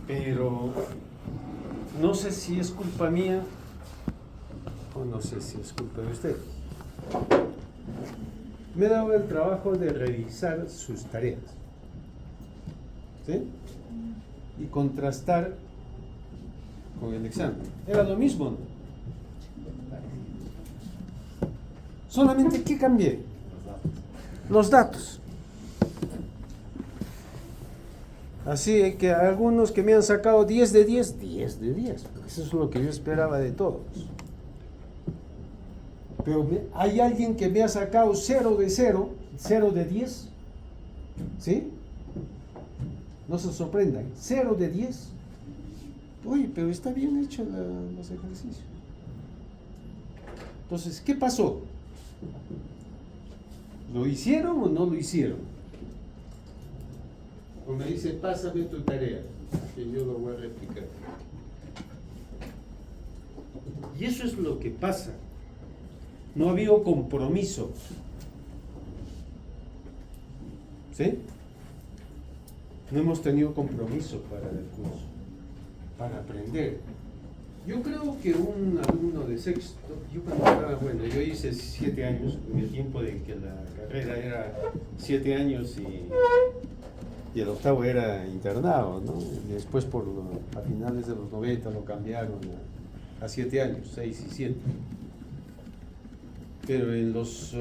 pero no sé si es culpa mía o no sé si es culpa de usted. Me he dado el trabajo de revisar sus tareas, ¿sí? Y contrastar con el examen. Era lo mismo, ¿no? Solamente, ¿qué cambié? Los datos. Así que algunos que me han sacado 10 de 10, 10 de 10. Eso es lo que yo esperaba de todos. Pero hay alguien que me ha sacado 0 de 0, 0 de 10. ¿Sí? No se sorprendan. 0 de 10. Oye, pero está bien hecho los ejercicios. Entonces, ¿qué pasó? ¿Lo hicieron o no lo hicieron? O me dice, pásame tu tarea, que yo lo voy a replicar. Y eso es lo que pasa. No ha habido compromiso. ¿Sí? No hemos tenido compromiso para el curso, para aprender. Yo creo que un alumno de sexto, yo cuando estaba, bueno, yo hice 7 años, en el tiempo de que la carrera era 7 años y el octavo era internado, ¿no? Y después a finales de los 90 lo cambiaron a 7 años, 6 y 7. Pero en los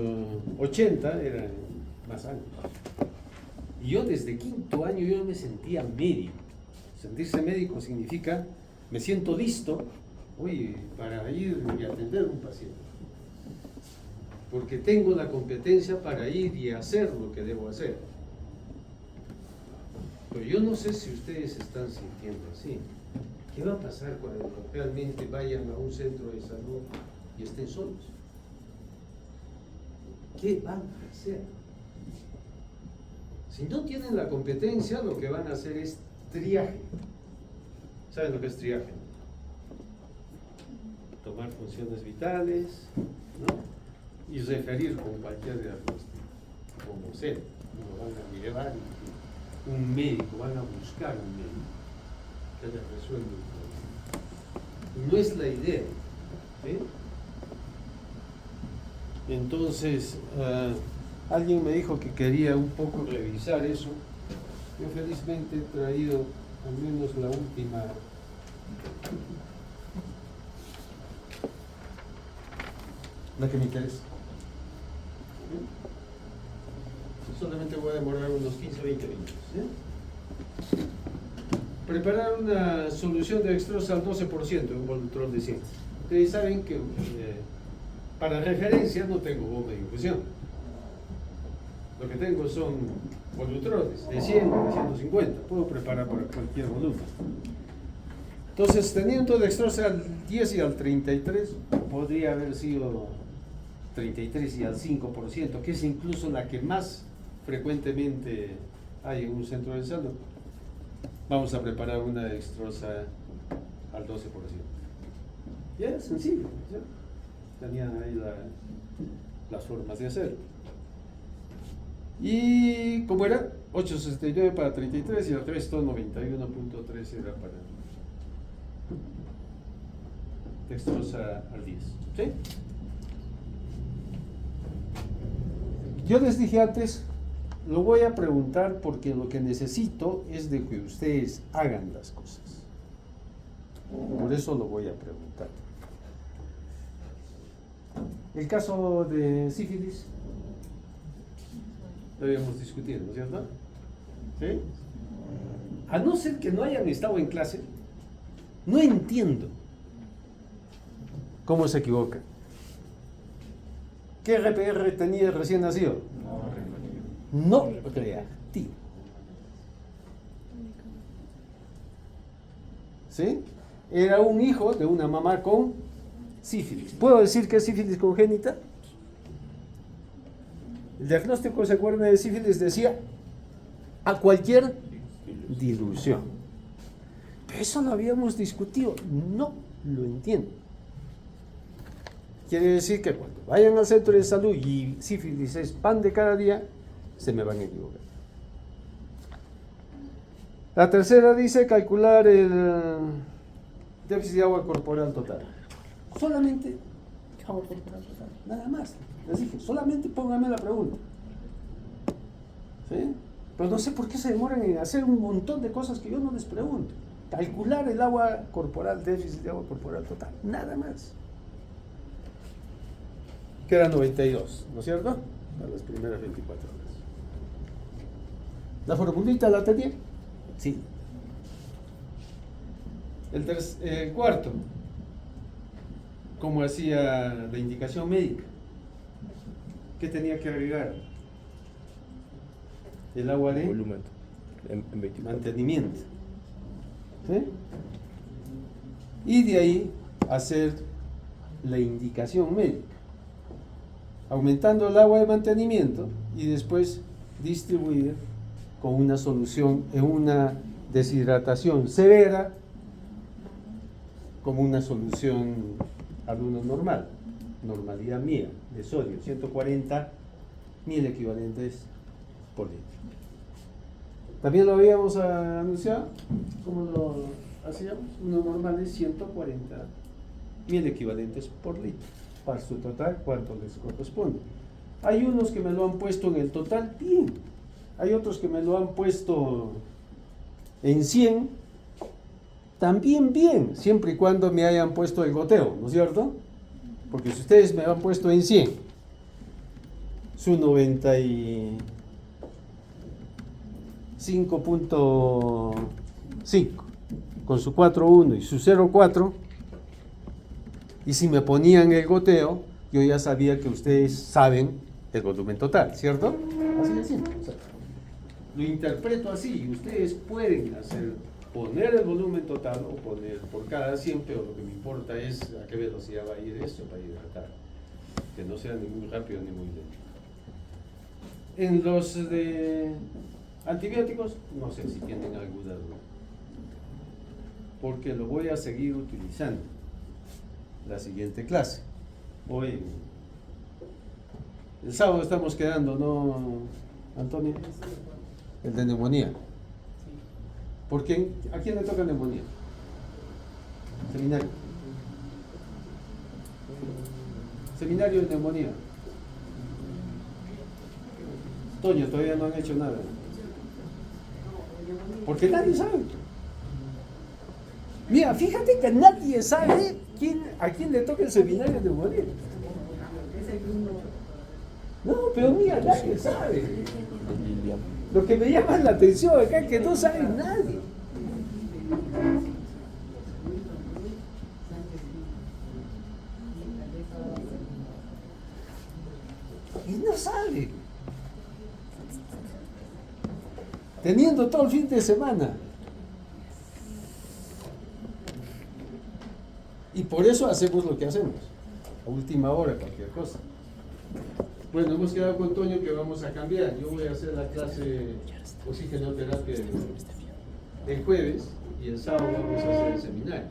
80 eran más años. Y yo desde quinto año yo me sentía médico. Sentirse médico significa, me siento listo, oye, para ir y atender a un paciente. Porque tengo la competencia para ir y hacer lo que debo hacer. Pero yo no sé si ustedes están sintiendo así. ¿Qué va a pasar cuando realmente vayan a un centro de salud y estén solos? ¿Qué van a hacer? Si no tienen la competencia, lo que van a hacer es triaje. ¿Saben lo que es triaje? Tomar funciones vitales, ¿no? Y referir con cualquier diagnóstico, como sea. Lo van a llevar un médico, van a buscar un médico que les resuelva el problema. No es la idea, ¿sí? Entonces, alguien me dijo que quería un poco revisar eso. Yo felizmente he traído al menos la última. La que me interesa. Solamente voy a demorar unos 15 o 20 minutos. Preparar una solución de dextrosa al 12% en un Volutrol de 100. Ustedes saben que para referencia no tengo bomba de infusión. Lo que tengo son Volutroles de 100 o de 150. Puedo preparar para cualquier volumen. Entonces, teniendo dextrosa al 10 y al 33, podría haber sido 33 y al 5%, que es incluso la que más frecuentemente hay en un centro de salud. Vamos a preparar una dextrosa al 12%. Ya es sencillo, ¿sí? Tenían ahí las formas de hacerlo. Y como era 8.69 para 33 y el resto 91.3 era para dextrosa al 10. ¿Sí? Yo les dije antes, lo voy a preguntar porque lo que necesito es de que ustedes hagan las cosas. Por eso lo voy a preguntar. El caso de sífilis lo habíamos discutido, ¿no es cierto? ¿Sí? A no ser que no hayan estado en clase, no entiendo cómo se equivoca. ¿Qué RPR tenía recién nacido? No reactivo. ¿Sí? Era un hijo de una mamá con sífilis. ¿Puedo decir que es sífilis congénita? El diagnóstico, ¿se acuerdan de sífilis? Decía a cualquier dilución. Pero eso lo habíamos discutido. No lo entiendo. Quiere decir que cuando vayan al centro de salud y sífilis es pan de cada día, se me van a equivocar. La tercera dice calcular el déficit de agua corporal total. Solamente agua corporal total, nada más. Les dije, solamente pónganme la pregunta. ¿Sí? Pero no sé por qué se demoran en hacer un montón de cosas que yo no les pregunto. Calcular el agua corporal, déficit de agua corporal total, nada más. Queda 92, ¿no es cierto? Para las primeras 24 horas. ¿La formulita la tenía? Sí. El cuarto, ¿cómo hacía la indicación médica? ¿Qué tenía que agregar? El agua de volumen en 24. mantenimiento. ¿Sí? Y de ahí hacer la indicación médica, aumentando el agua de mantenimiento y después distribuir con una solución en una deshidratación severa como una solución alumno normal, normalidad mía de sodio, 140.000 equivalentes por litro. También lo habíamos anunciado, ¿cómo lo hacíamos? Uno normal es 140.000 equivalentes por litro. Para su total, ¿cuánto les corresponde? Hay unos que me lo han puesto en el total, bien. Hay otros que me lo han puesto en 100, también bien, siempre y cuando me hayan puesto el goteo, ¿no es cierto? Porque si ustedes me han puesto en 100, su 95.5 con su 4.1 y su 0.4, y si me ponían el goteo, yo ya sabía que ustedes saben el volumen total, ¿cierto? Así de simple. O sea, lo interpreto así, y ustedes pueden poner el volumen total o poner por cada 100, pero lo que me importa es a qué velocidad va a ir esto para hidratar, que no sea ni muy rápido ni muy lento. En los de antibióticos, no sé si tienen alguna duda, porque lo voy a seguir utilizando la siguiente clase. Hoy, el sábado estamos quedando, ¿no, Antonio? El de neumonía. ¿Por qué? ¿A quién le toca neumonía? Seminario. Seminario de neumonía. Toño, todavía no han hecho nada. Porque nadie sabe. Mira, fíjate que nadie sabe a quién le toca el seminario de neumonía. No, pero mira, nadie sabe. Lo que me llama la atención acá es que no sabe nadie. Y no sabe. Teniendo todo el fin de semana. Y por eso hacemos lo que hacemos. A última hora, cualquier cosa. Bueno, hemos quedado con Toño que vamos a cambiar. Yo voy a hacer la clase oxigenoterapia el jueves y el sábado vamos a hacer el seminario.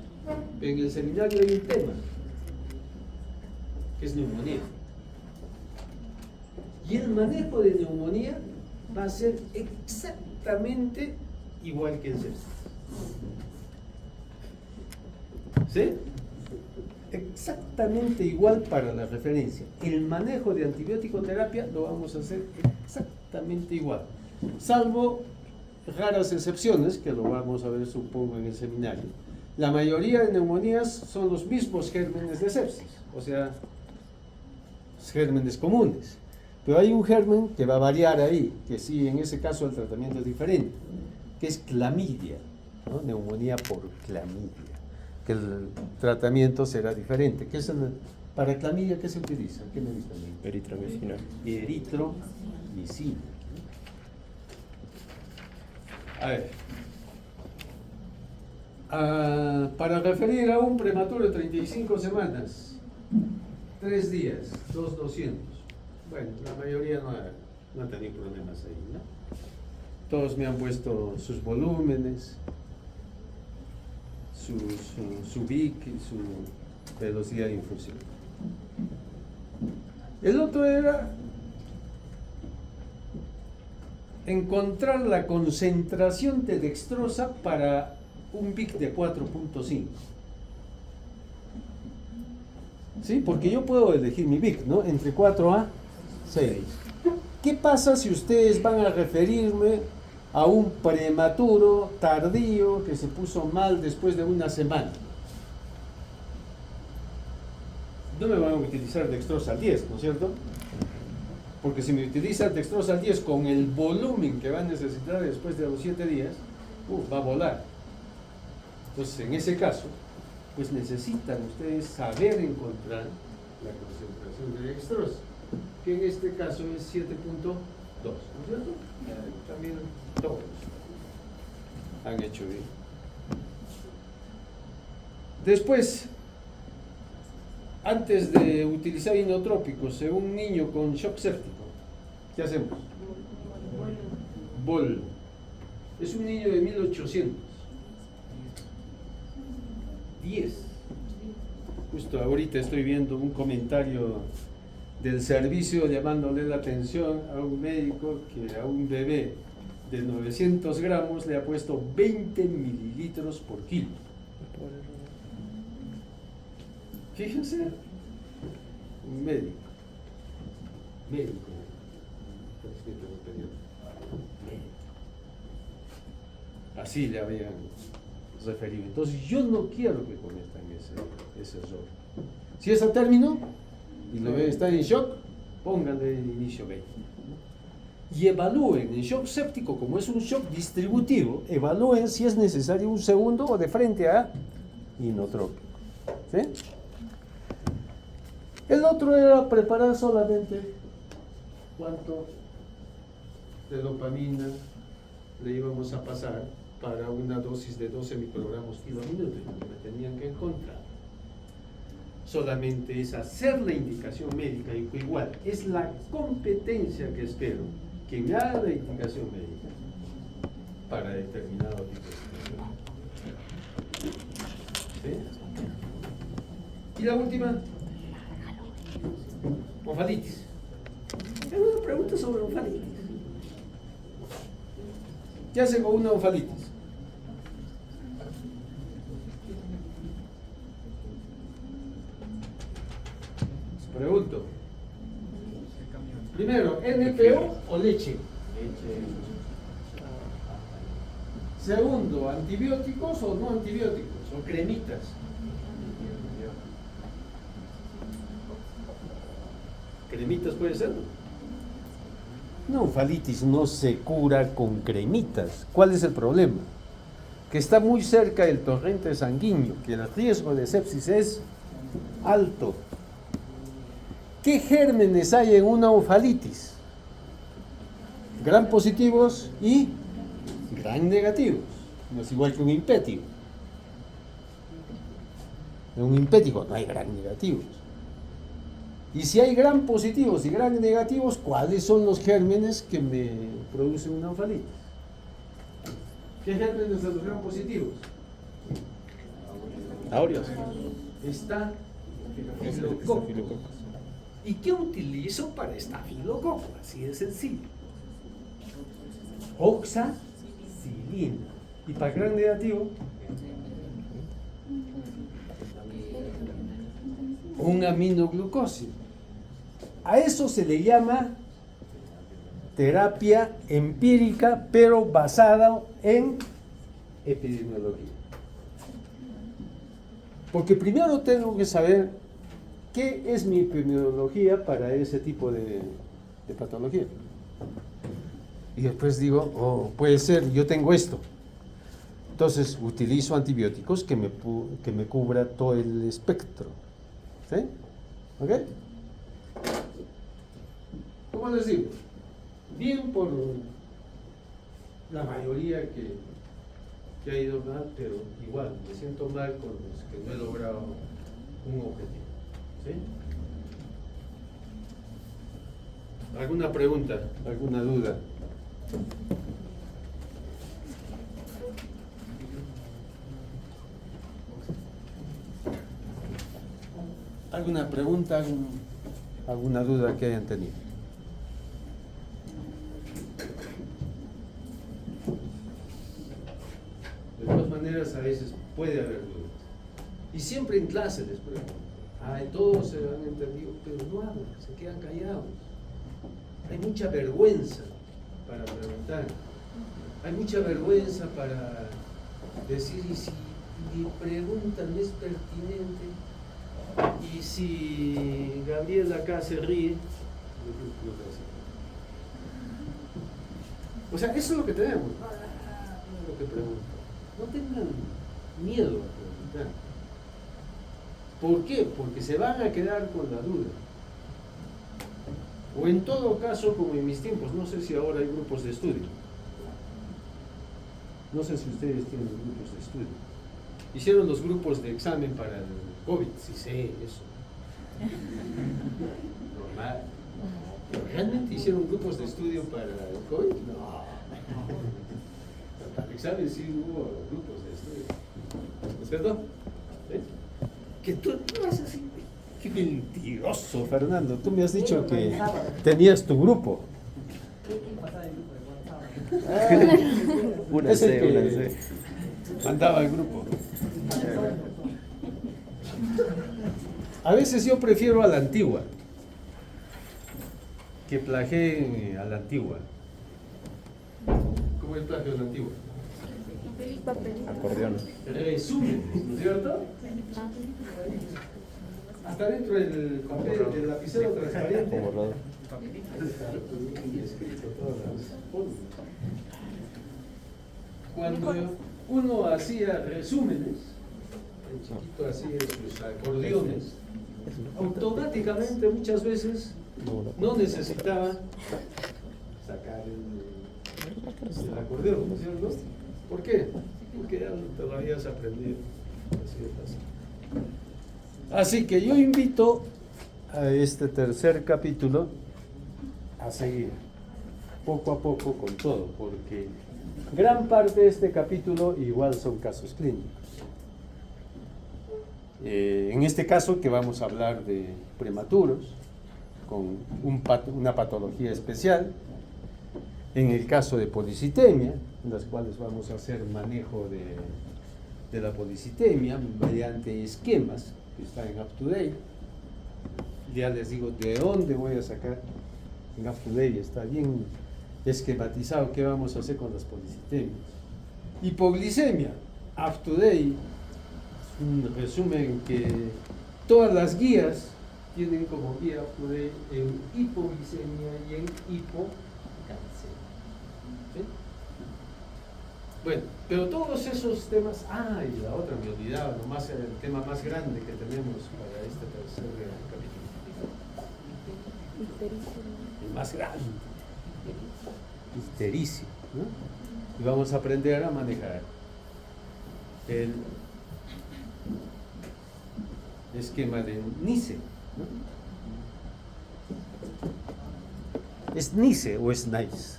En el seminario hay un tema, que es neumonía. Y el manejo de neumonía va a ser exactamente igual que el sepsis. ¿Sí? Exactamente igual para la referencia. El manejo de antibiótico terapia lo vamos a hacer exactamente igual, salvo raras excepciones que lo vamos a ver, supongo, en el seminario. La mayoría de neumonías son los mismos gérmenes de sepsis, o sea, gérmenes comunes, pero hay un germen que va a variar ahí, que sí, en ese caso el tratamiento es diferente, que es clamidia, ¿no? Neumonía por clamidia, que el tratamiento será diferente. Para clamidia, ¿qué se utiliza? ¿Qué medicamento? Eritromicina. Eritromicina. A ver. Para referir a un prematuro de 35 semanas, 3 días, 200. Bueno, la mayoría no ha tenido problemas ahí, ¿no? Todos me han puesto sus volúmenes, su VIC y su velocidad de infusión. El otro era encontrar la concentración de dextrosa para un BIC de 4.5. ¿Sí? Porque yo puedo elegir mi BIC, ¿no? Entre 4 a 6. ¿Qué pasa si ustedes van a referirme a un prematuro tardío que se puso mal después de una semana? No me van a utilizar dextrosa al 10, ¿no es cierto? Porque si me utilizan dextrosa al 10 con el volumen que va a necesitar después de los 7 días, va a volar. Entonces, en ese caso, pues necesitan ustedes saber encontrar la concentración de dextrosa, que en este caso es 7.2, ¿no es cierto? También todos han hecho bien. Después, antes de utilizar inotrópicos en un niño con shock séptico, ¿qué hacemos? Bol. Es un niño de 1800. 10. Justo ahorita estoy viendo un comentario del servicio llamándole la atención a un médico que a un bebé de 900 gramos le ha puesto 20 mililitros por kilo. Fíjense, un médico, así le habían referido. Entonces yo no quiero que cometan ese error. Si es a término y lo está en shock, pónganle el inicio 20. Y evalúen en shock séptico, como es un shock distributivo, evalúen si es necesario un segundo o de frente a inotrópico. ¿Sí? El otro era preparar solamente cuánto de dopamina le íbamos a pasar para una dosis de 12 microgramos kilo minuto, lo que me tenían que encontrar. Solamente es hacer la indicación médica, y igual, es la competencia que espero que me haga la indicación médica para determinado tipo de situación. ¿Sí? Y la última, onfalitis. Tengo una pregunta sobre onfalitis. ¿Qué hace con una onfalitis? Pregunto. Primero, NPO o leche. Segundo, antibióticos o no antibióticos, o cremitas. ¿Cremitas puede ser? Una onfalitis no se cura con cremitas. ¿Cuál es el problema? Que está muy cerca del torrente sanguíneo, que el riesgo de sepsis es alto. ¿Qué gérmenes hay en una onfalitis? Gran positivos y gran negativos. No es igual que un impétigo. En un impétigo no hay gran negativos. Y si hay gran positivos y gran negativos, ¿cuáles son los gérmenes que me producen una onfalitis? ¿Qué gérmenes de los gran positivos? Aureos. Está Staphylococcus. ¿Y qué utilizo para Staphylococcus? Así de sencillo. Oxacilina. ¿Y para gran negativo? Un aminoglucósido. A eso se le llama terapia empírica, pero basada en epidemiología. Porque primero tengo que saber qué es mi epidemiología para ese tipo de patología. Y después digo, oh, puede ser, yo tengo esto. Entonces utilizo antibióticos que me cubra todo el espectro. ¿Sí? ¿Ok? ¿Cómo les digo? Bien por la mayoría que ha ido mal, pero igual me siento mal con los que no he logrado un objetivo. ¿Sí? ¿Alguna pregunta? ¿Alguna duda? ¿Alguna pregunta? ¿Alguna duda que hayan tenido? maneras a veces puede haber dudas. Y siempre en clase les pregunto, todos se han entendido, pero no hablan, se quedan callados. Hay mucha vergüenza para preguntar, hay mucha vergüenza para decir, y si mi pregunta no es pertinente, y si Gabriel acá se ríe, o sea, eso es lo que tenemos, lo que pregunto. No tengan miedo a preguntar. ¿Por qué? Porque se van a quedar con la duda. O en todo caso, como en mis tiempos, no sé si ahora hay grupos de estudio. No sé si ustedes tienen grupos de estudio. Hicieron los grupos de examen para el COVID, sí sé eso. Normal. ¿Realmente hicieron grupos de estudio para el COVID? No. Para el examen sí hubo grupos de estudio. ¿No es cierto? ¿Eh? Que tú vas así. Qué mentiroso, Fernando. Tú me has dicho que tenías tu grupo. Únanse. Mandaba el grupo. A veces yo prefiero a la antigua, que plagien a la antigua. ¿Cómo es el plagio de la antigua? Acordeón. Resumen, ¿no es cierto? Está dentro del papel, del lapicero transparente. Borrado. Y escrito todas las fórmulas. Cuando uno hacía resúmenes, el chiquito hacía sus acordeones, automáticamente muchas veces no necesitaba sacar el acordeón, ¿no es cierto? ¿Por qué? Porque ya te lo habías aprendido. Así de fácil. Así que yo invito a este tercer capítulo a seguir poco a poco con todo, porque gran parte de este capítulo igual son casos clínicos. En este caso que vamos a hablar de prematuros, con una patología especial, en el caso de policitemia, en las cuales vamos a hacer manejo de la policitemia mediante esquemas que están en UpToDate. Ya les digo de dónde voy a sacar en UpToDate, está bien esquematizado qué vamos a hacer con las policitemias. Hipoglicemia, UpToDate, un resumen que todas las guías tienen como guía UpToDate en hipoglicemia y en hipocalcemia. ¿Sí? Bueno, pero todos esos temas, y la otra me olvidaba, nomás era el tema más grande que tenemos para este tercer capítulo. El más grande. Ictericia, ¿no? Y vamos a aprender a manejar el esquema de Nice, ¿no? ¿Es Nice o es nice?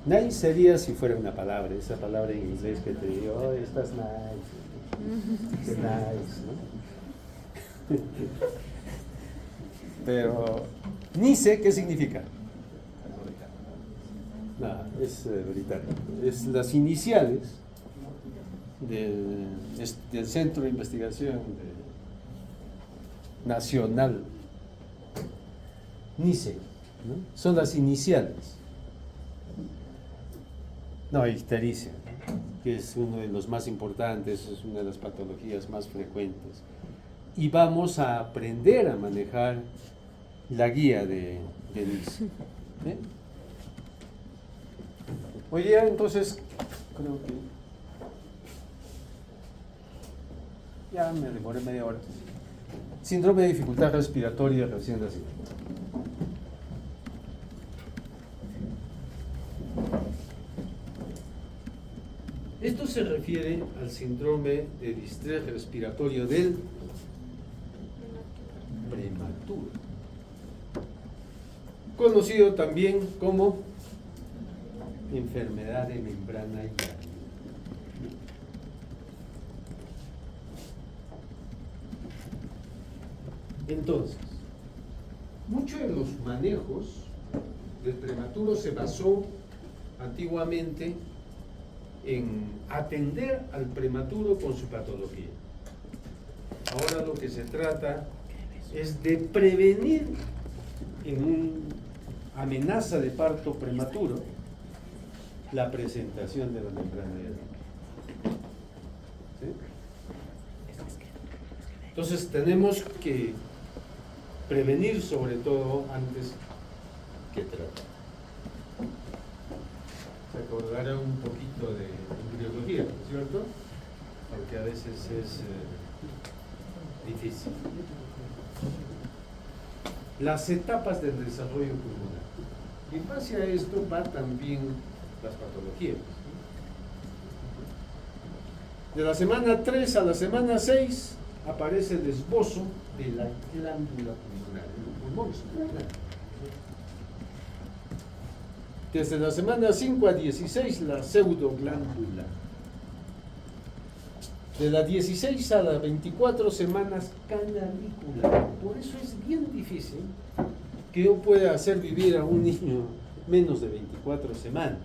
Nice sería si fuera una palabra, esa palabra en inglés que te digo, estás nice, qué nice, ¿no? Pero, Nice, ¿qué significa? Nada, es británico. Es las iniciales del Centro de Investigación Nacional. Nice, ¿no? Son las iniciales. No, ictericia, que es uno de los más importantes, es una de las patologías más frecuentes. Y vamos a aprender a manejar la guía de Nice. ¿Eh? Hoy día, entonces, creo que ya me demoré media hora. Síndrome de dificultad respiratoria recién nacido. Esto se refiere al síndrome de distrés respiratorio del prematuro, conocido también como enfermedad de membrana hígado. Entonces, muchos de los manejos del prematuro se basó antiguamente en atender al prematuro con su patología. Ahora lo que se trata es de prevenir en una amenaza de parto prematuro la presentación de la membrana dialética. ¿Sí? Entonces tenemos que prevenir sobre todo antes que tratar. Se acordará un poquito de embriología, ¿no es cierto? Porque a veces es difícil. Las etapas del desarrollo pulmonar. Y en base a esto va también las patologías. De la semana 3 a la semana 6 aparece el esbozo de la glándula pulmonar, el pulmón es una glándula. Desde la semana 5 a 16 la pseudoglándula. De las 16 a las 24 semanas canalicula. Por eso es bien difícil que yo pueda hacer vivir a un niño menos de 24 semanas.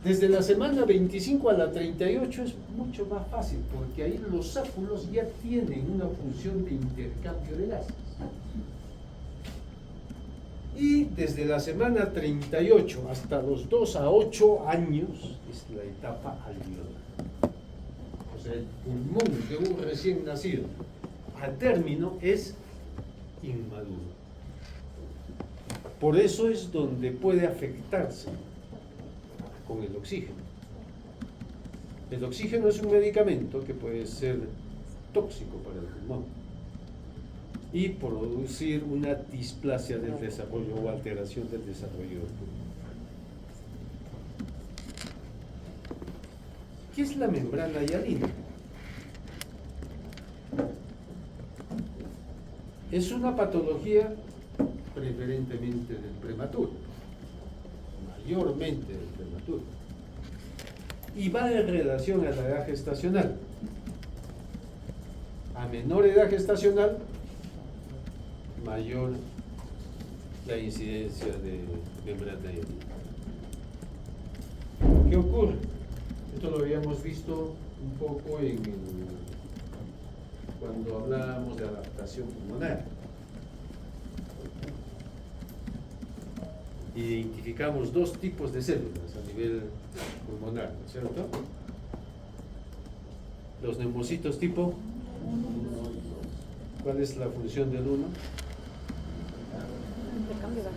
Desde la semana 25 a la 38 es mucho más fácil, porque ahí los sáculos ya tienen una función de intercambio de gases. Y desde la semana 38 hasta los 2 a 8 años es la etapa alveolar. O sea, el pulmón de un recién nacido al término es inmaduro. Por eso es donde puede afectarse con el oxígeno. El oxígeno es un medicamento que puede ser tóxico para el pulmón y producir una displasia del desarrollo o alteración del desarrollo del pulmón. ¿Qué es la membrana hialina? Es una patología preferentemente del prematuro, mayormente del prematuro, y va en relación a la edad gestacional. A menor edad gestacional, mayor la incidencia de membrana hialina. ¿Qué ocurre? Esto lo habíamos visto un poco cuando hablábamos de adaptación pulmonar. Identificamos dos tipos de células a nivel pulmonar, ¿no es cierto? Los neumocitos tipo, ¿cuál es la función del uno?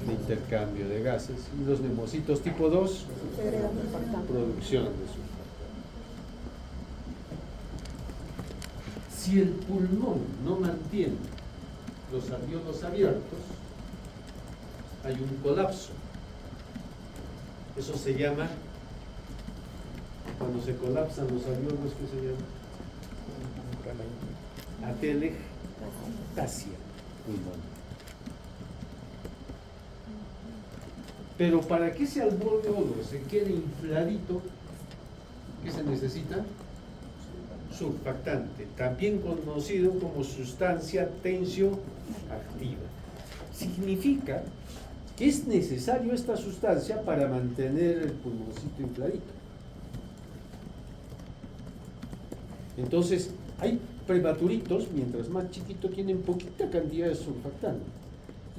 De intercambio de gases. Y los neumocitos tipo 2, producción de sulfato. Si el pulmón no mantiene los alvéolos abiertos, hay un colapso. Eso se llama, cuando se colapsan los alvéolos, ¿qué se llama? Atelectasia pulmonar. Pero para que ese alvéolo se quede infladito, ¿qué se necesita? Surfactante, también conocido como sustancia tensioactiva. Significa que es necesario esta sustancia para mantener el pulmoncito infladito. Entonces, hay prematuritos, mientras más chiquito, tienen poquita cantidad de surfactante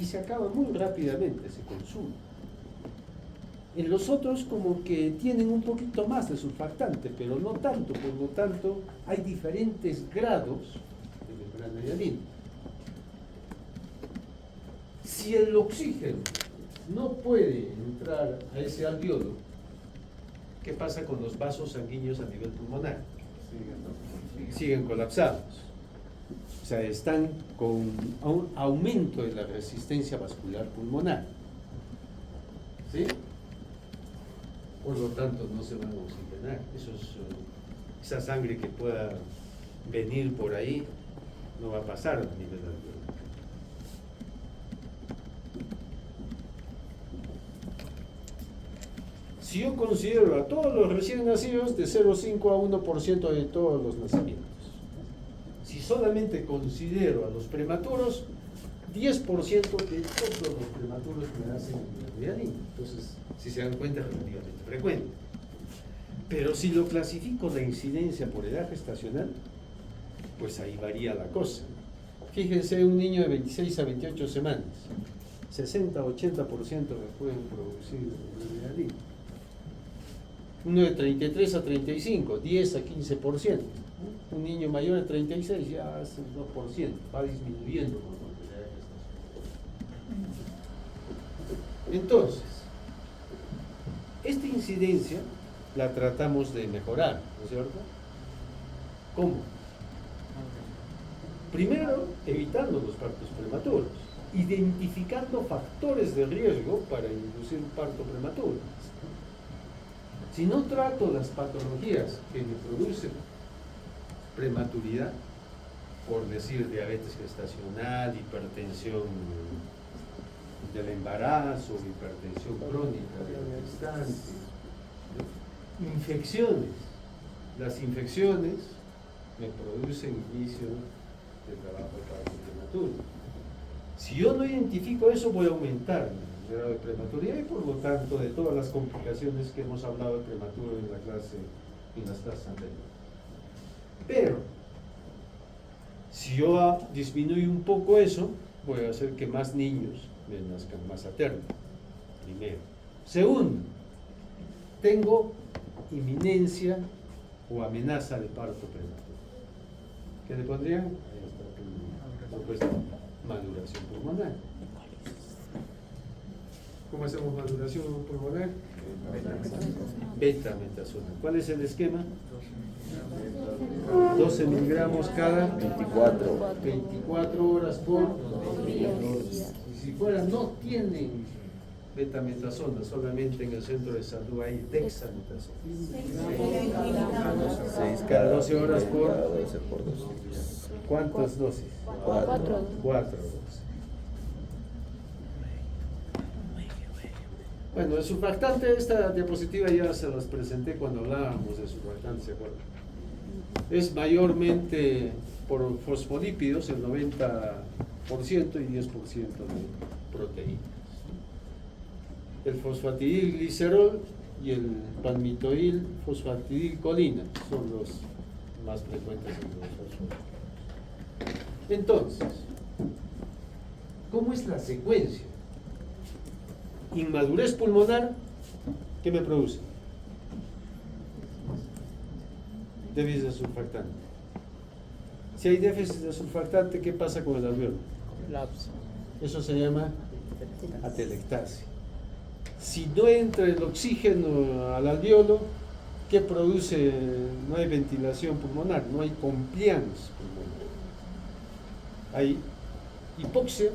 y se acaba muy rápidamente, se consume. En los otros como que tienen un poquito más de surfactante, pero no tanto, por lo tanto hay diferentes grados de membrana hialina. Si el oxígeno no puede entrar a ese alvéolo, ¿qué pasa con los vasos sanguíneos a nivel pulmonar? Siguen colapsados. O sea, están con un aumento de la resistencia vascular pulmonar. ¿Sí? Por lo tanto, no se van a oxigenar. Esa sangre que pueda venir por ahí no va a pasar a nivel alveolar. Si yo considero a todos los recién nacidos de 0,5 a 1% de todos los nacimientos, si solamente considero a los prematuros, 10% de todos los prematuros que nacen en la hialina. Entonces, si se dan cuenta, es relativamente frecuente. Pero si lo clasifico la incidencia por edad gestacional, pues ahí varía la cosa. Fíjense, un niño de 26 a 28 semanas, 60-80% me pueden producir adrenalina. Uno de 33 a 35, 10 a 15%. Un niño mayor de 36 ya es el 2%, va disminuyendo con la edad gestacional. Entonces, esta incidencia la tratamos de mejorar, ¿no es cierto? ¿Cómo? Primero, evitando los partos prematuros, identificando factores de riesgo para inducir un parto prematuro. Si no trato las patologías que me producen prematuridad, por decir diabetes gestacional, hipertensión del embarazo, hipertensión crónica del gestante, infecciones. Las infecciones me producen inicio de trabajo de parto prematuro. Si yo no identifico eso, voy a aumentar el grado de prematuridad y por lo tanto de todas las complicaciones que hemos hablado de prematuro en la clase, en las clases anteriores. Pero si yo disminuyo un poco eso, voy a hacer que más niños me nazcan más a término, primero. Segundo, tengo inminencia o amenaza de parto prematuro. ¿Qué le pondrían? Ahí está la propuesta, maduración pulmonar. ¿Cómo hacemos maduración pulmonar? Beta-metasona. ¿Cuál es el esquema? 12 miligramos cada 24 horas por 2 días. Y si fuera, no tienen beta-metasona, solamente en el centro de salud hay dexametasona. 6 cada 12 horas por 12 por 2. ¿Cuántas dosis? 4 dosis. Bueno, el surfactante, esta diapositiva ya se las presenté cuando hablábamos de surfactante, ¿se acuerdan? Es mayormente por fosfolípidos, el 90% y 10% de proteínas. El fosfatidilglicerol y el palmitoil fosfatidilcolina son los más frecuentes en los fosfolipidos. Entonces, ¿cómo es la secuencia? Inmadurez pulmonar, ¿qué me produce? Déficit de surfactante. Si hay déficit de surfactante, ¿qué pasa con el alveolo? Eso se llama atelectasia. Si no entra el oxígeno al alveolo, ¿qué produce? No hay ventilación pulmonar, no hay compliance pulmonar. Hay hipoxia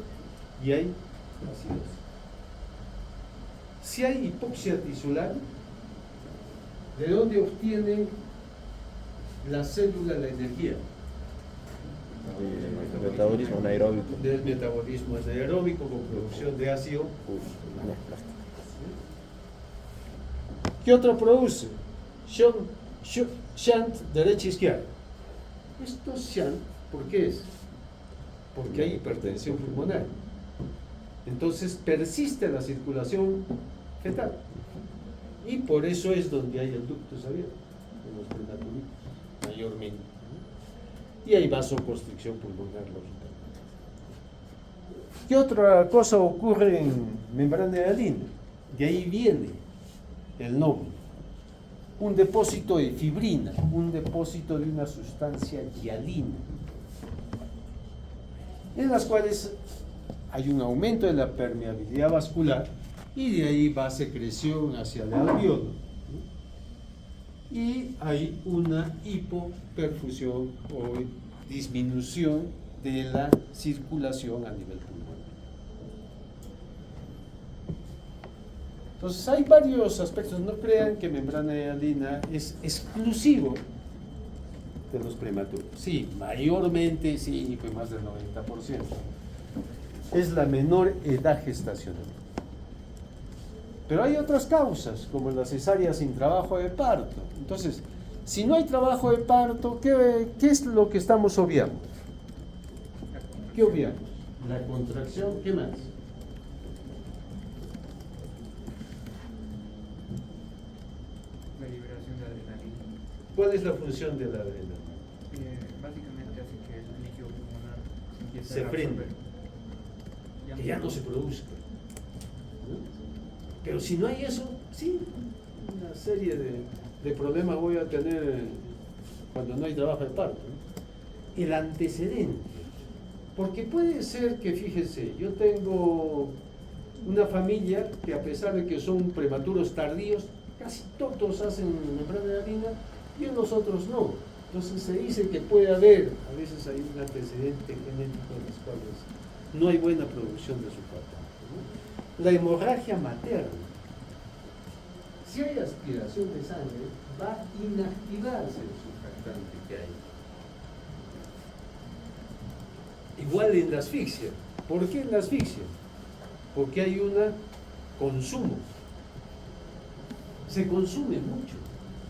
y hay acidosis. Si hay hipoxia tisular, ¿de dónde obtiene la célula la energía? Metabolismo anaeróbico. Del metabolismo anaeróbico con producción de ácido. ¿Qué otro produce? Shunt derecha e izquierda. Esto es shunt, ¿por qué es? Porque hay hipertensión pulmonar. Entonces persiste la circulación fetal. Y por eso es donde hay el ductus abierto, en los prenaturitos, mayormente. Y hay vasoconstricción pulmonar, lógicamente. ¿Qué otra cosa ocurre en membrana hialina? De ahí viene el nombre. Un depósito de fibrina, un depósito de una sustancia hialina, en las cuales hay un aumento de la permeabilidad vascular y de ahí va secreción hacia el alveolo. Y hay una hipoperfusión o disminución de la circulación a nivel pulmonar. Entonces hay varios aspectos, no crean que membrana hialina es exclusivo de los prematuros. Sí, mayormente sí, pues más del 90%. Es la menor edad gestacional. Pero hay otras causas, como la cesárea sin trabajo de parto. Entonces, si no hay trabajo de parto, ¿qué es lo que estamos obviando? ¿Qué obviamos? La contracción, ¿qué más? La liberación de adrenalina. ¿Cuál es la función de la adrenalina? Básicamente hace que el líquido pulmonar empiece Se a frene, absorber. que ya no se produzca, ¿no? Pero si no hay eso, sí, una serie de problemas voy a tener cuando no hay trabajo de parto, ¿no? El antecedente, porque puede ser que, fíjense, yo tengo una familia que a pesar de que son prematuros tardíos, casi todos hacen membrana de harina y unos otros no. Entonces se dice que puede haber, a veces hay un antecedente genético en los cuales no hay buena producción de surfactante, ¿no? La hemorragia materna. Si hay aspiración de sangre, va a inactivarse el surfactante que hay. Igual en la asfixia. ¿Por qué en la asfixia? Porque hay un consumo. Se consume mucho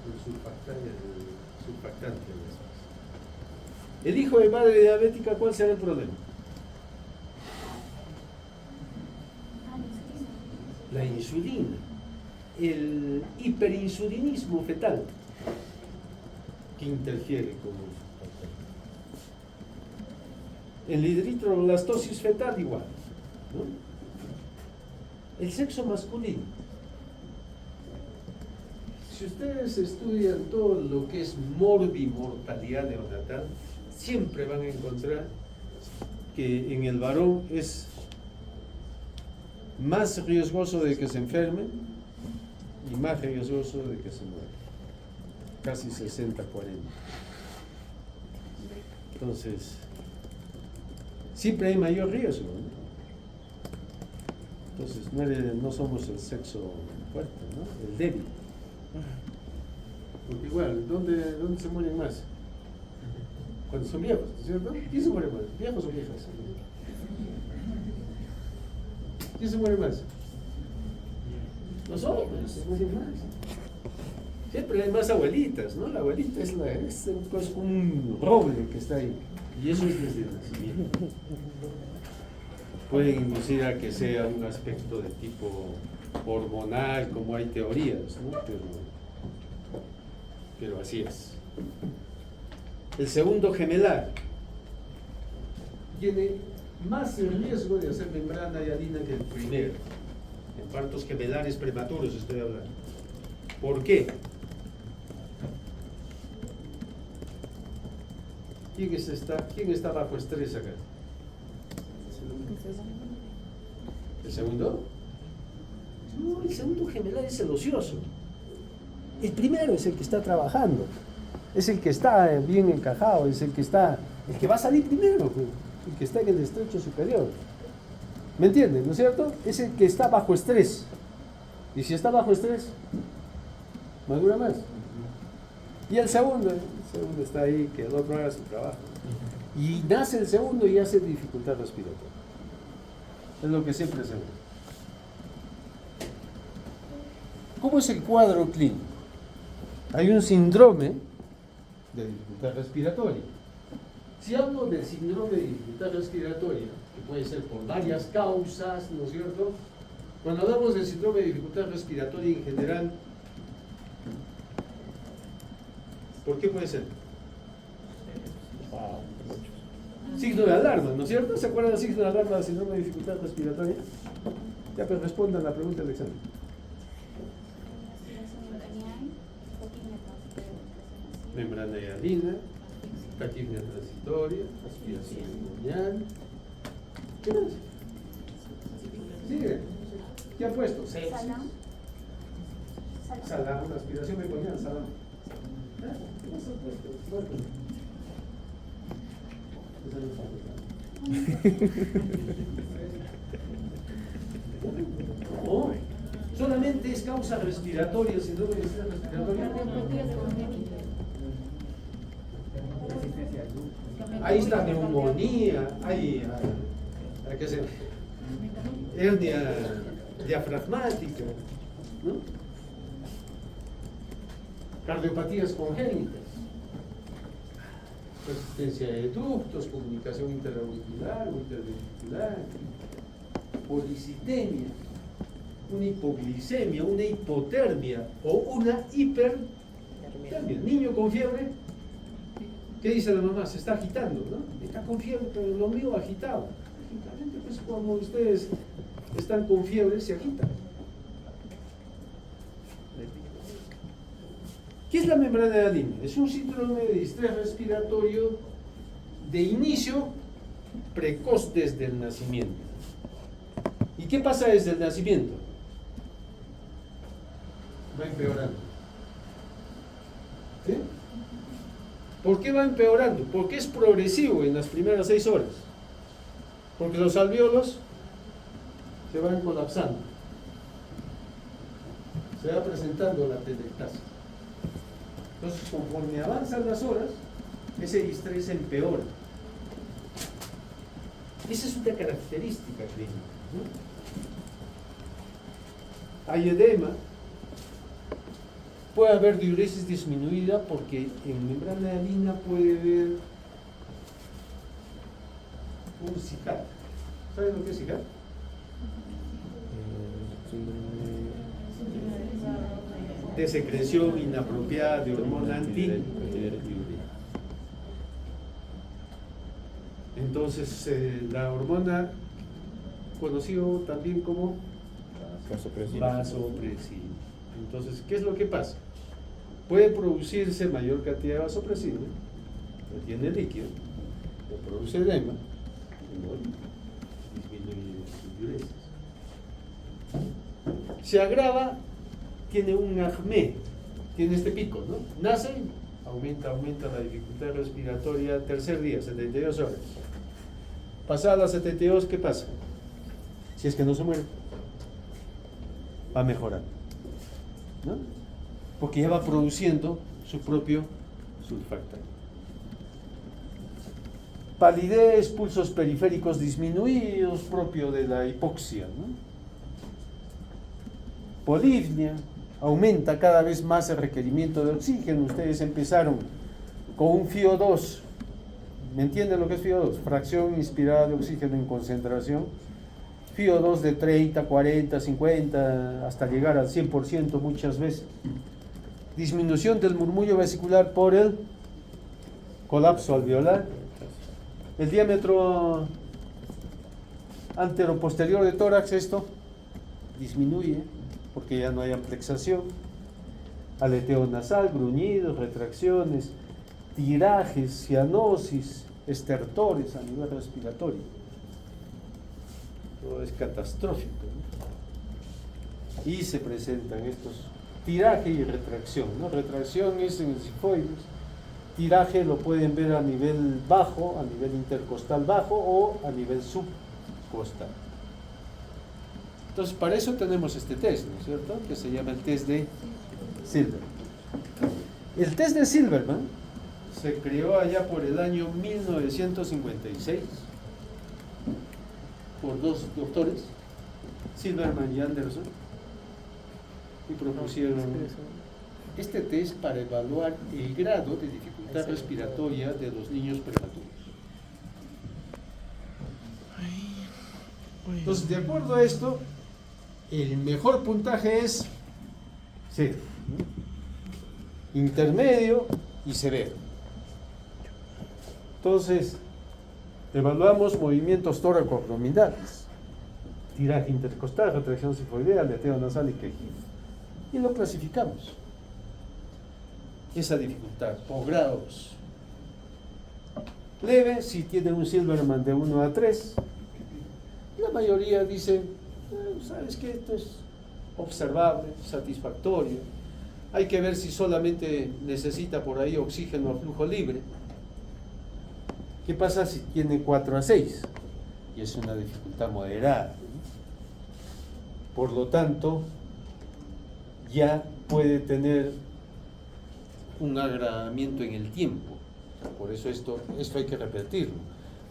el surfactante en la asfixia. El hijo de madre diabética, ¿cuál será el problema? La insulina. El hiperinsulinismo fetal que interfiere con el surfactante. En la eritroblastosis fetal igual, ¿no? El sexo masculino. Si ustedes estudian todo lo que es morbimortalidad neonatal, siempre van a encontrar que en el varón es más riesgoso de que se enferme y más riesgoso de que se muera. Casi 60-40. Entonces, siempre hay mayor riesgo, ¿no? Entonces, no somos el sexo fuerte, ¿no? El débil. Porque igual, ¿dónde se mueren más? Cuando son viejos, ¿cierto? ¿Quién se muere más? ¿Viejos o viejas? ¿Quién se muere más? Los hombres se mueren más. Siempre hay más abuelitas, ¿no? La abuelita es un roble que está ahí. Y eso es desde el nacimiento. Pueden inducir a que sea un aspecto de tipo hormonal, como hay teorías, ¿no? Pero así es. El segundo gemelar tiene más el riesgo de hacer membrana y harina que el primero. En partos gemelares prematuros estoy hablando. ¿Por qué? ¿Quién está bajo estrés acá? ¿El segundo? No, el segundo gemelar es el ocioso. El primero es el que está trabajando, es el que está bien encajado, es el que va a salir primero, el que está en el estrecho superior. ¿Me entienden? ¿No es cierto? Es el que está bajo estrés. Y si está bajo estrés, madura más. Y el segundo está ahí, que el otro haga su trabajo. Y nace el segundo y hace dificultad respiratoria. Es lo que siempre se ve. ¿Cómo es el cuadro clínico? Hay un síndrome de dificultad respiratoria. Si hablo del síndrome de dificultad respiratoria, que puede ser por varias causas, ¿no es cierto? Cuando hablamos del síndrome de dificultad respiratoria en general, ¿por qué puede ser? Signo de alarma, ¿no es cierto? ¿Se acuerdan del signo de alarma del síndrome de dificultad respiratoria? Ya, pues respondan la pregunta del examen. Membrana de harina, taquipnea transitoria, aspiración pulmonar. ¿Qué más? Sigue. ¿Qué han puesto? Salam. Salam, aspiración pulmonar, salam. ¿Qué más han puesto? Bueno. No, solamente es causa respiratoria, si no es respiratoria. Ahí está neumonía, hay que hacer hernia diafragmática, ¿no? Cardiopatías congénitas, resistencia de ductos, comunicación interauricular o interventricular, policitemia, una hipoglicemia, una hipotermia o una También, niño con fiebre, ¿qué dice la mamá? Se está agitando, ¿no? Está con fiebre, pero lo mío agitado. Lógicamente, pues cuando ustedes están con fiebre, se agitan. ¿Qué es la membrana de Adime? Es un síndrome de distrés respiratorio de inicio precoz desde el nacimiento. ¿Y qué pasa desde el nacimiento? Va empeorando. ¿Sí? ¿Por qué va empeorando? Porque es progresivo en las primeras 6 horas. Porque los alvéolos se van colapsando. Se va presentando la atelectasia. Entonces, conforme avanzan las horas, ese distrés empeora. Esa es una característica clínica, ¿no? Hay edema, puede haber diuresis disminuida porque en membrana de Adina puede haber un SIHAT. ¿Saben lo que es SIHAT? De secreción inapropiada de hormona anti. Entonces, la hormona, conocido también como vasopresina. Entonces, ¿qué es lo que pasa? Puede producirse mayor cantidad de vasopresina, retiene líquido, o produce edema, disminuye su diuresis. Se agrava, tiene un acmé, tiene este pico, ¿no? Nace, aumenta la dificultad respiratoria, tercer día, 72 horas. Pasadas las 72, ¿qué pasa? Si es que no se muere, va mejorando, ¿no? Porque ya va produciendo su propio surfactante. Palidez, pulsos periféricos disminuidos, propio de la hipoxia, ¿no? Polipnia, aumenta cada vez más el requerimiento de oxígeno. Ustedes empezaron con un FiO2, ¿me entienden lo que es FiO2? Fracción inspirada de oxígeno en concentración. FiO2 de 30, 40, 50, hasta llegar al 100% muchas veces. Disminución del murmullo vesicular por el colapso alveolar. El diámetro antero-posterior de tórax, esto disminuye porque ya no hay amplexación. Aleteo nasal, gruñidos, retracciones, tirajes, cianosis, estertores a nivel respiratorio. Todo es catastrófico, ¿no? Y se presentan estos tiraje y retracción, ¿no? Retracción es en el sifoides, tiraje lo pueden ver a nivel bajo, a nivel intercostal bajo o a nivel subcostal. Entonces, para eso tenemos este test, ¿no es cierto? Que se llama el test de Silverman. El test de Silverman se creó allá por el año 1956 por dos doctores, Silverman y Anderson, y propusieron este test para evaluar el grado de dificultad respiratoria de los niños prematuros. Entonces, de acuerdo a esto, el mejor puntaje es 0, intermedio y severo. Entonces, evaluamos movimientos tóraco-abdominales, tiraje intercostal, retracción sifoidea, aleteo nasal y quejido, y lo clasificamos. Esa dificultad por grados. Leve, si tiene un Silverman de 1 a 3, la mayoría dice, sabes que esto es observable, satisfactorio, hay que ver si solamente necesita por ahí oxígeno a flujo libre. ¿Qué pasa si tiene 4 a 6? Y es una dificultad moderada. Por lo tanto, ya puede tener un agravamiento en el tiempo. Por eso esto hay que repetirlo.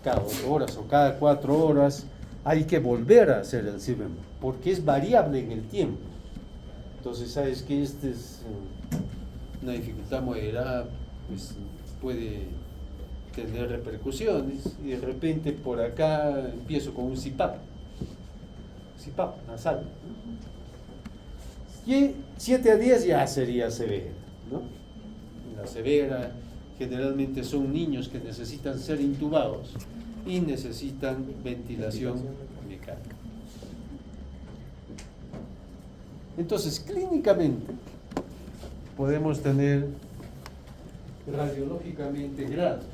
Cada 8 horas o cada 4 horas hay que volver a hacer el Silverman, porque es variable en el tiempo. Entonces, sabes que esta es una dificultad moderada, pues puede tener repercusiones, y de repente por acá empiezo con un CPAP nasal, ¿no? Y 7 a 10 ya sería severo, ¿no? severa, generalmente son niños que necesitan ser intubados y necesitan ventilación mecánica. Entonces, clínicamente, podemos tener radiológicamente grados,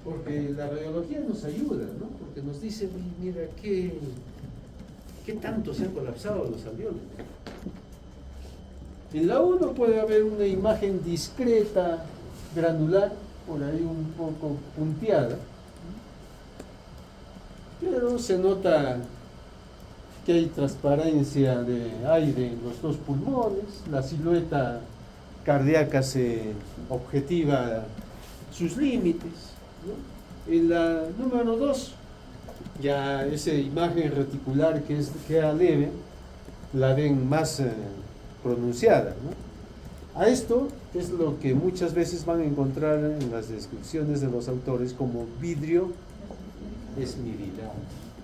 porque la radiología nos ayuda, ¿no? Porque nos dice, mira, ¿qué tanto se han colapsado los alveolos? En la 1 puede haber una imagen discreta, granular, por ahí un poco punteada, pero se nota que hay transparencia de aire en los dos pulmones, la silueta cardíaca se objetiva sus límites, ¿no? En la número 2, ya esa imagen reticular que queda leve, la ven más pronunciada, ¿no? A esto es lo que muchas veces van a encontrar en las descripciones de los autores como vidrio esmerilado,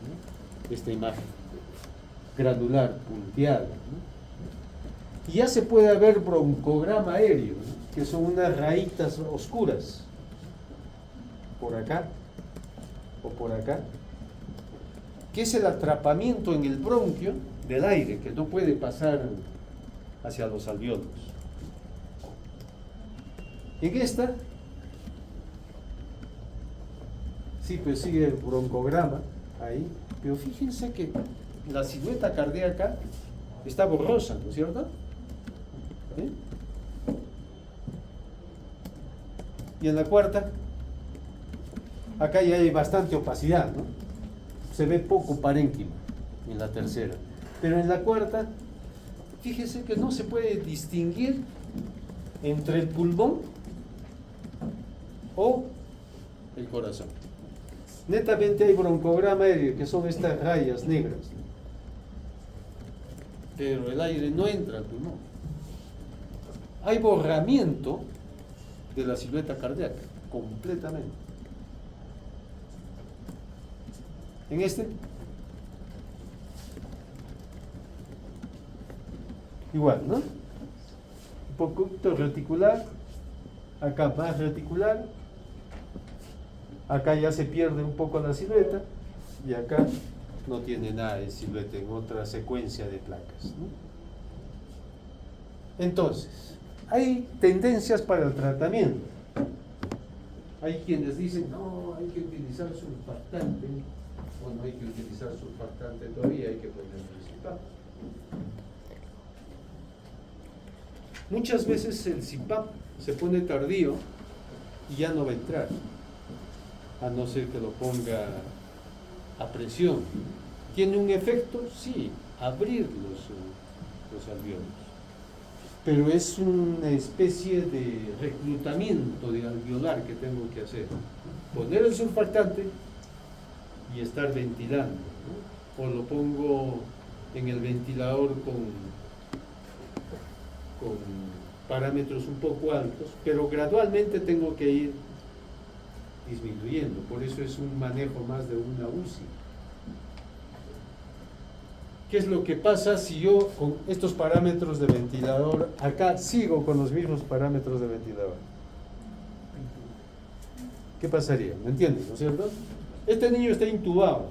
¿no? Esta imagen granular, punteada, ¿no? Y ya se puede ver broncograma aéreo, ¿no? Que son unas rayitas oscuras, por acá o por acá, que es el atrapamiento en el bronquio del aire, que no puede pasar hacia los alveolos. En esta, sí, pues sigue el broncograma ahí, pero fíjense que la silueta cardíaca está borrosa, ¿no es cierto? ¿Sí? Y en la cuarta, acá ya hay bastante opacidad, ¿no? Se ve poco parénquima en la tercera, pero en la cuarta, fíjese que no se puede distinguir entre el pulmón o el corazón. Netamente hay broncograma aéreo, que son estas rayas negras, pero el aire no entra al pulmón. Hay borramiento de la silueta cardíaca, completamente. En este, igual, ¿no? Un poquito reticular, acá más reticular, acá ya se pierde un poco la silueta y acá no tiene nada de silueta en otra secuencia de placas, ¿no? Entonces, hay tendencias para el tratamiento. Hay quienes dicen, no, hay que utilizar surfactante. Bueno, hay que utilizar surfactante todavía, hay que poner el CPAP. Muchas veces el CPAP se pone tardío y ya no va a entrar, a no ser que lo ponga a presión. ¿Tiene un efecto? Sí, abrir los alveolos. Pero es una especie de reclutamiento de alveolar que tengo que hacer. Poner el surfactante y estar ventilando, ¿no? O lo pongo en el ventilador con parámetros un poco altos, pero gradualmente tengo que ir disminuyendo. Por eso es un manejo más de una UCI. ¿Qué es lo que pasa si yo con estos parámetros de ventilador acá sigo con los mismos parámetros de ventilador? ¿Qué pasaría? ¿Me entienden, no es cierto? Este niño está intubado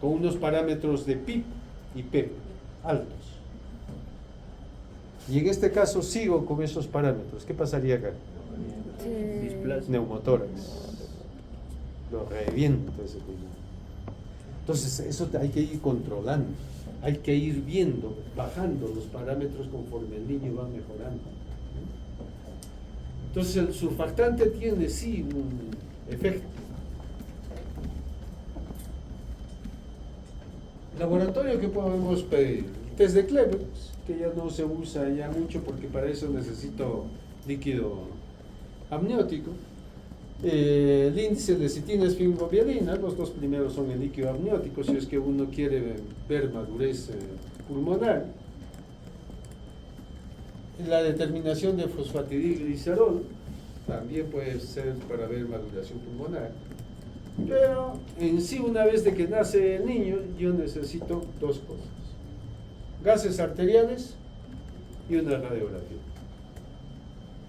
con unos parámetros de PIP y PEP altos. Y en este caso sigo con esos parámetros. ¿Qué pasaría acá? Neumotórax. Lo reviento ese pulmón. Entonces eso hay que ir controlando, hay que ir viendo, bajando los parámetros conforme el niño va mejorando. Entonces el surfactante tiene sí un efecto. Laboratorio que podemos pedir, test de Kleber, que ya no se usa ya mucho porque para eso necesito líquido amniótico. El índice de citina es fibromialina, los dos primeros son el líquido amniótico, si es que uno quiere ver madurez pulmonar. La determinación de fosfatidilglicerol también puede ser para ver maduración pulmonar. Pero en sí, una vez de que nace el niño, yo necesito dos cosas: gases arteriales y una radiografía.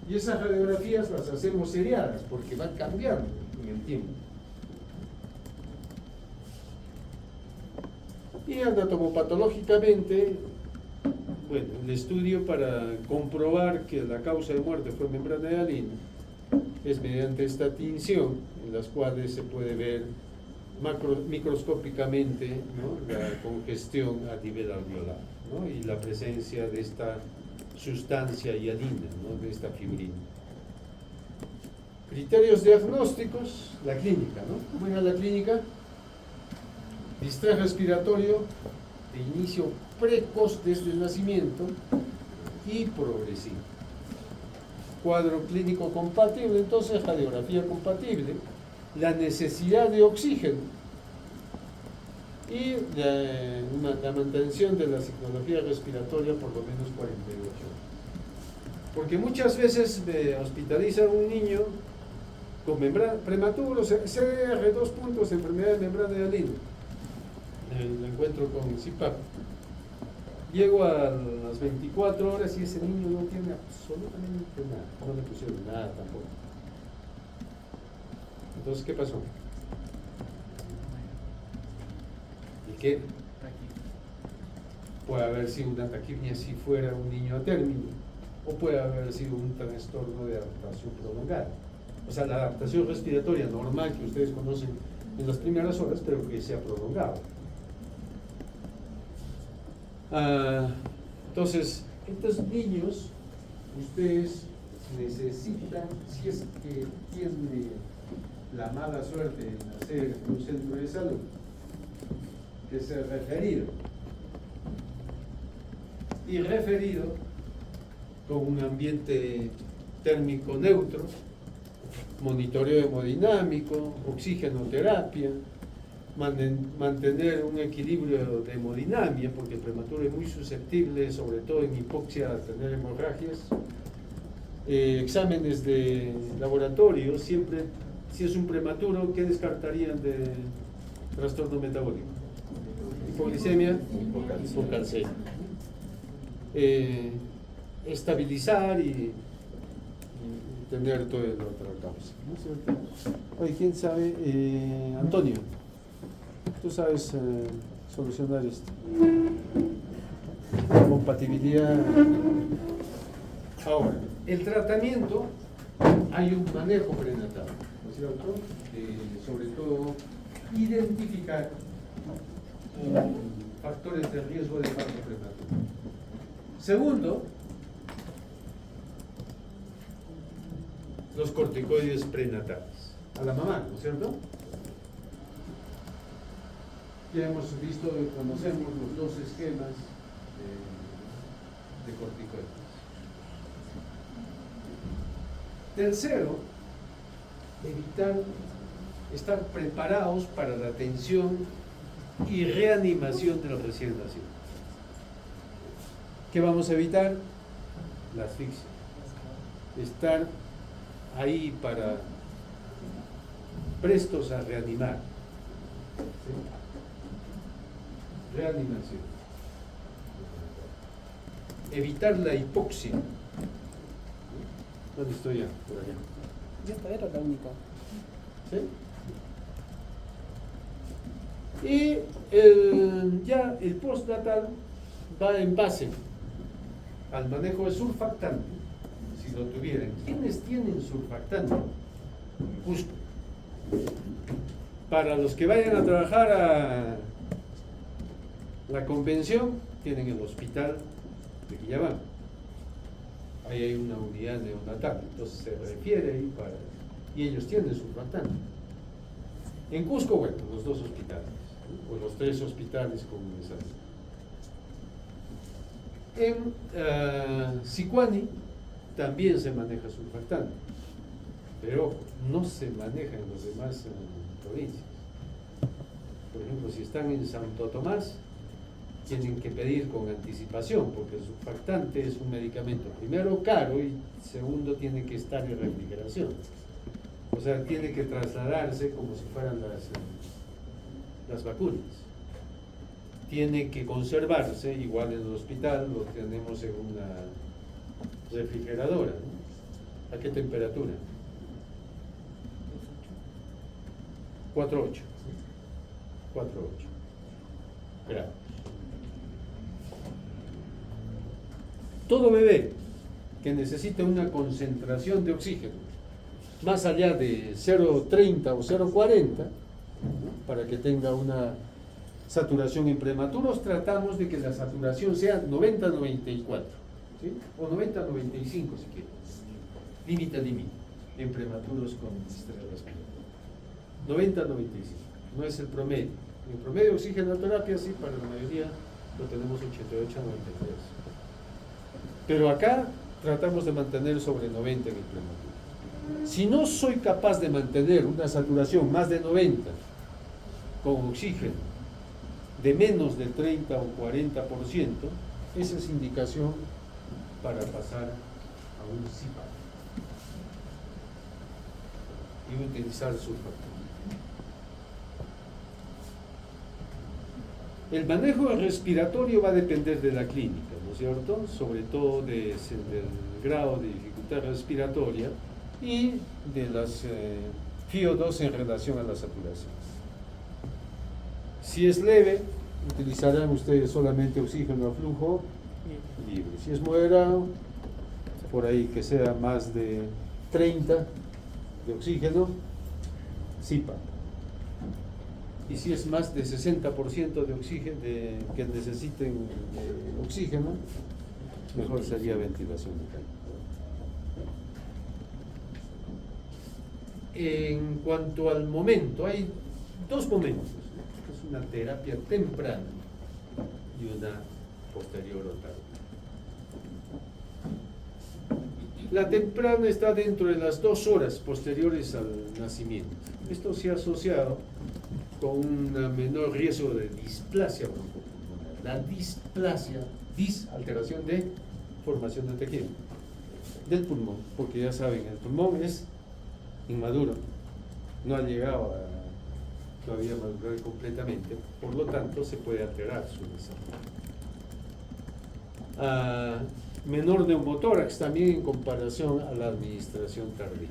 Y esas radiografías las hacemos seriadas porque van cambiando en el tiempo. Y anatomopatológicamente, bueno, el estudio para comprobar que la causa de muerte fue membrana de Alin es mediante esta tinción, en las cuales se puede ver microscópicamente, ¿no?, la congestión a nivel alveolar, ¿no?, y la presencia de esta sustancia hialina, ¿no?, de esta fibrina. Criterios diagnósticos, la clínica, ¿no? ¿Cómo era la clínica? Distrés respiratorio de inicio precoz desde el nacimiento y progresivo. Cuadro clínico compatible, entonces radiografía compatible, la necesidad de oxígeno y la mantención de la signología respiratoria por lo menos 48 horas. Porque muchas veces hospitalizan a un niño con prematuro, CR, 2 puntos, enfermedad de membrana de Alin. Lo encuentro con CIPAP. Llego a las 24 horas y ese niño no tiene absolutamente nada, no le pusieron nada tampoco. Entonces, ¿qué pasó? ¿Y qué? Puede haber sido una taquipnia si fuera un niño a término, o puede haber sido un trastorno de adaptación prolongada. O sea, la adaptación respiratoria normal que ustedes conocen en las primeras horas, pero que se ha prolongado. Entonces, estos niños, ustedes necesitan, si es que tiene la mala suerte de nacer en un centro de salud, que sea referido. Y referido con un ambiente térmico neutro, monitoreo hemodinámico, oxigenoterapia, mantener un equilibrio de hemodinamia, porque el prematuro es muy susceptible, sobre todo en hipoxia, a tener hemorragias. Exámenes de laboratorio, siempre, si es un prematuro, ¿qué descartarían de trastorno metabólico? Hipoglicemia, hipocalcemia. Estabilizar y tener toda la otra causa, ¿no es cierto? Oye, ¿quién sabe? Antonio, tú sabes solucionar esto. Compatibilidad. Ahora, el tratamiento, hay un manejo prenatal, ¿no es cierto? Sobre todo, identificar factores de riesgo de parto prematuro. Segundo, los corticoides prenatales a la mamá, ¿no es cierto? Ya hemos visto y conocemos los dos esquemas de corticoides. Tercero, estar preparados para la atención y reanimación del recién nacido. ¿Qué vamos a evitar? La asfixia. Estar ahí para prestos a reanimar. ¿Sí? Reanimación. Evitar la hipoxia. ¿Dónde estoy ya? Por allá. Y esta era la única. ¿Sí? Y ya el postnatal va en base al manejo de surfactante, si lo tuvieran. ¿Quiénes tienen surfactante? Justo. Para los que vayan a trabajar a la convención, tienen el hospital de Quillabán. Ahí hay una unidad neonatal, entonces se refiere ahí para... y ellos tienen surfactante. En Cusco, bueno, los dos hospitales, ¿no? O los 3 hospitales comunitarios. En Sicuani también se maneja surfactante, pero no se maneja en las demás provincias. Por ejemplo, si están en Santo Tomás, tienen que pedir con anticipación, porque el surfactante es un medicamento, primero caro y segundo tiene que estar en refrigeración. O sea, tiene que trasladarse como si fueran las vacunas. Tiene que conservarse, igual en el hospital lo tenemos en una refrigeradora, ¿no? ¿A qué temperatura? 4,8. 4,8 grados. Todo bebé que necesite una concentración de oxígeno más allá de 0,30 o 0,40, ¿no? Para que tenga una saturación en prematuros, tratamos de que la saturación sea 90-94, ¿sí? O 90-95 si quieres. Límite, en prematuros con estrés respiratorio. 90-95, no es el promedio. En promedio de oxigenoterapia, sí, para la mayoría lo tenemos 88-93. Pero acá tratamos de mantener sobre 90 en el prematuro. Si no soy capaz de mantener una saturación más de 90 con oxígeno de menos de 30 o 40%, esa es indicación para pasar a un CPAP y utilizar sulfactante. El manejo respiratorio va a depender de la clínica, ¿no es cierto? Sobre todo del grado de dificultad respiratoria y de las FiO2 en relación a la saturación. Si es leve, utilizarán ustedes solamente oxígeno a flujo libre. Si es moderado, por ahí que sea más de 30 de oxígeno, CPAP. Y si es más de 60% de oxígeno, que necesiten oxígeno, mejor sería ventilación mecánica. En cuanto al momento, hay dos momentos. Es una terapia temprana y una posterior o tardía. La temprana está dentro de las 2 horas posteriores al nacimiento. Esto se ha asociado con un menor riesgo de displasia broncopulmonar. La displasia, alteración de formación de tejido del pulmón, porque ya saben, el pulmón es inmaduro, no ha llegado a todavía madurar completamente, por lo tanto se puede alterar su desarrollo. Menor neumotórax también en comparación a la administración tardía.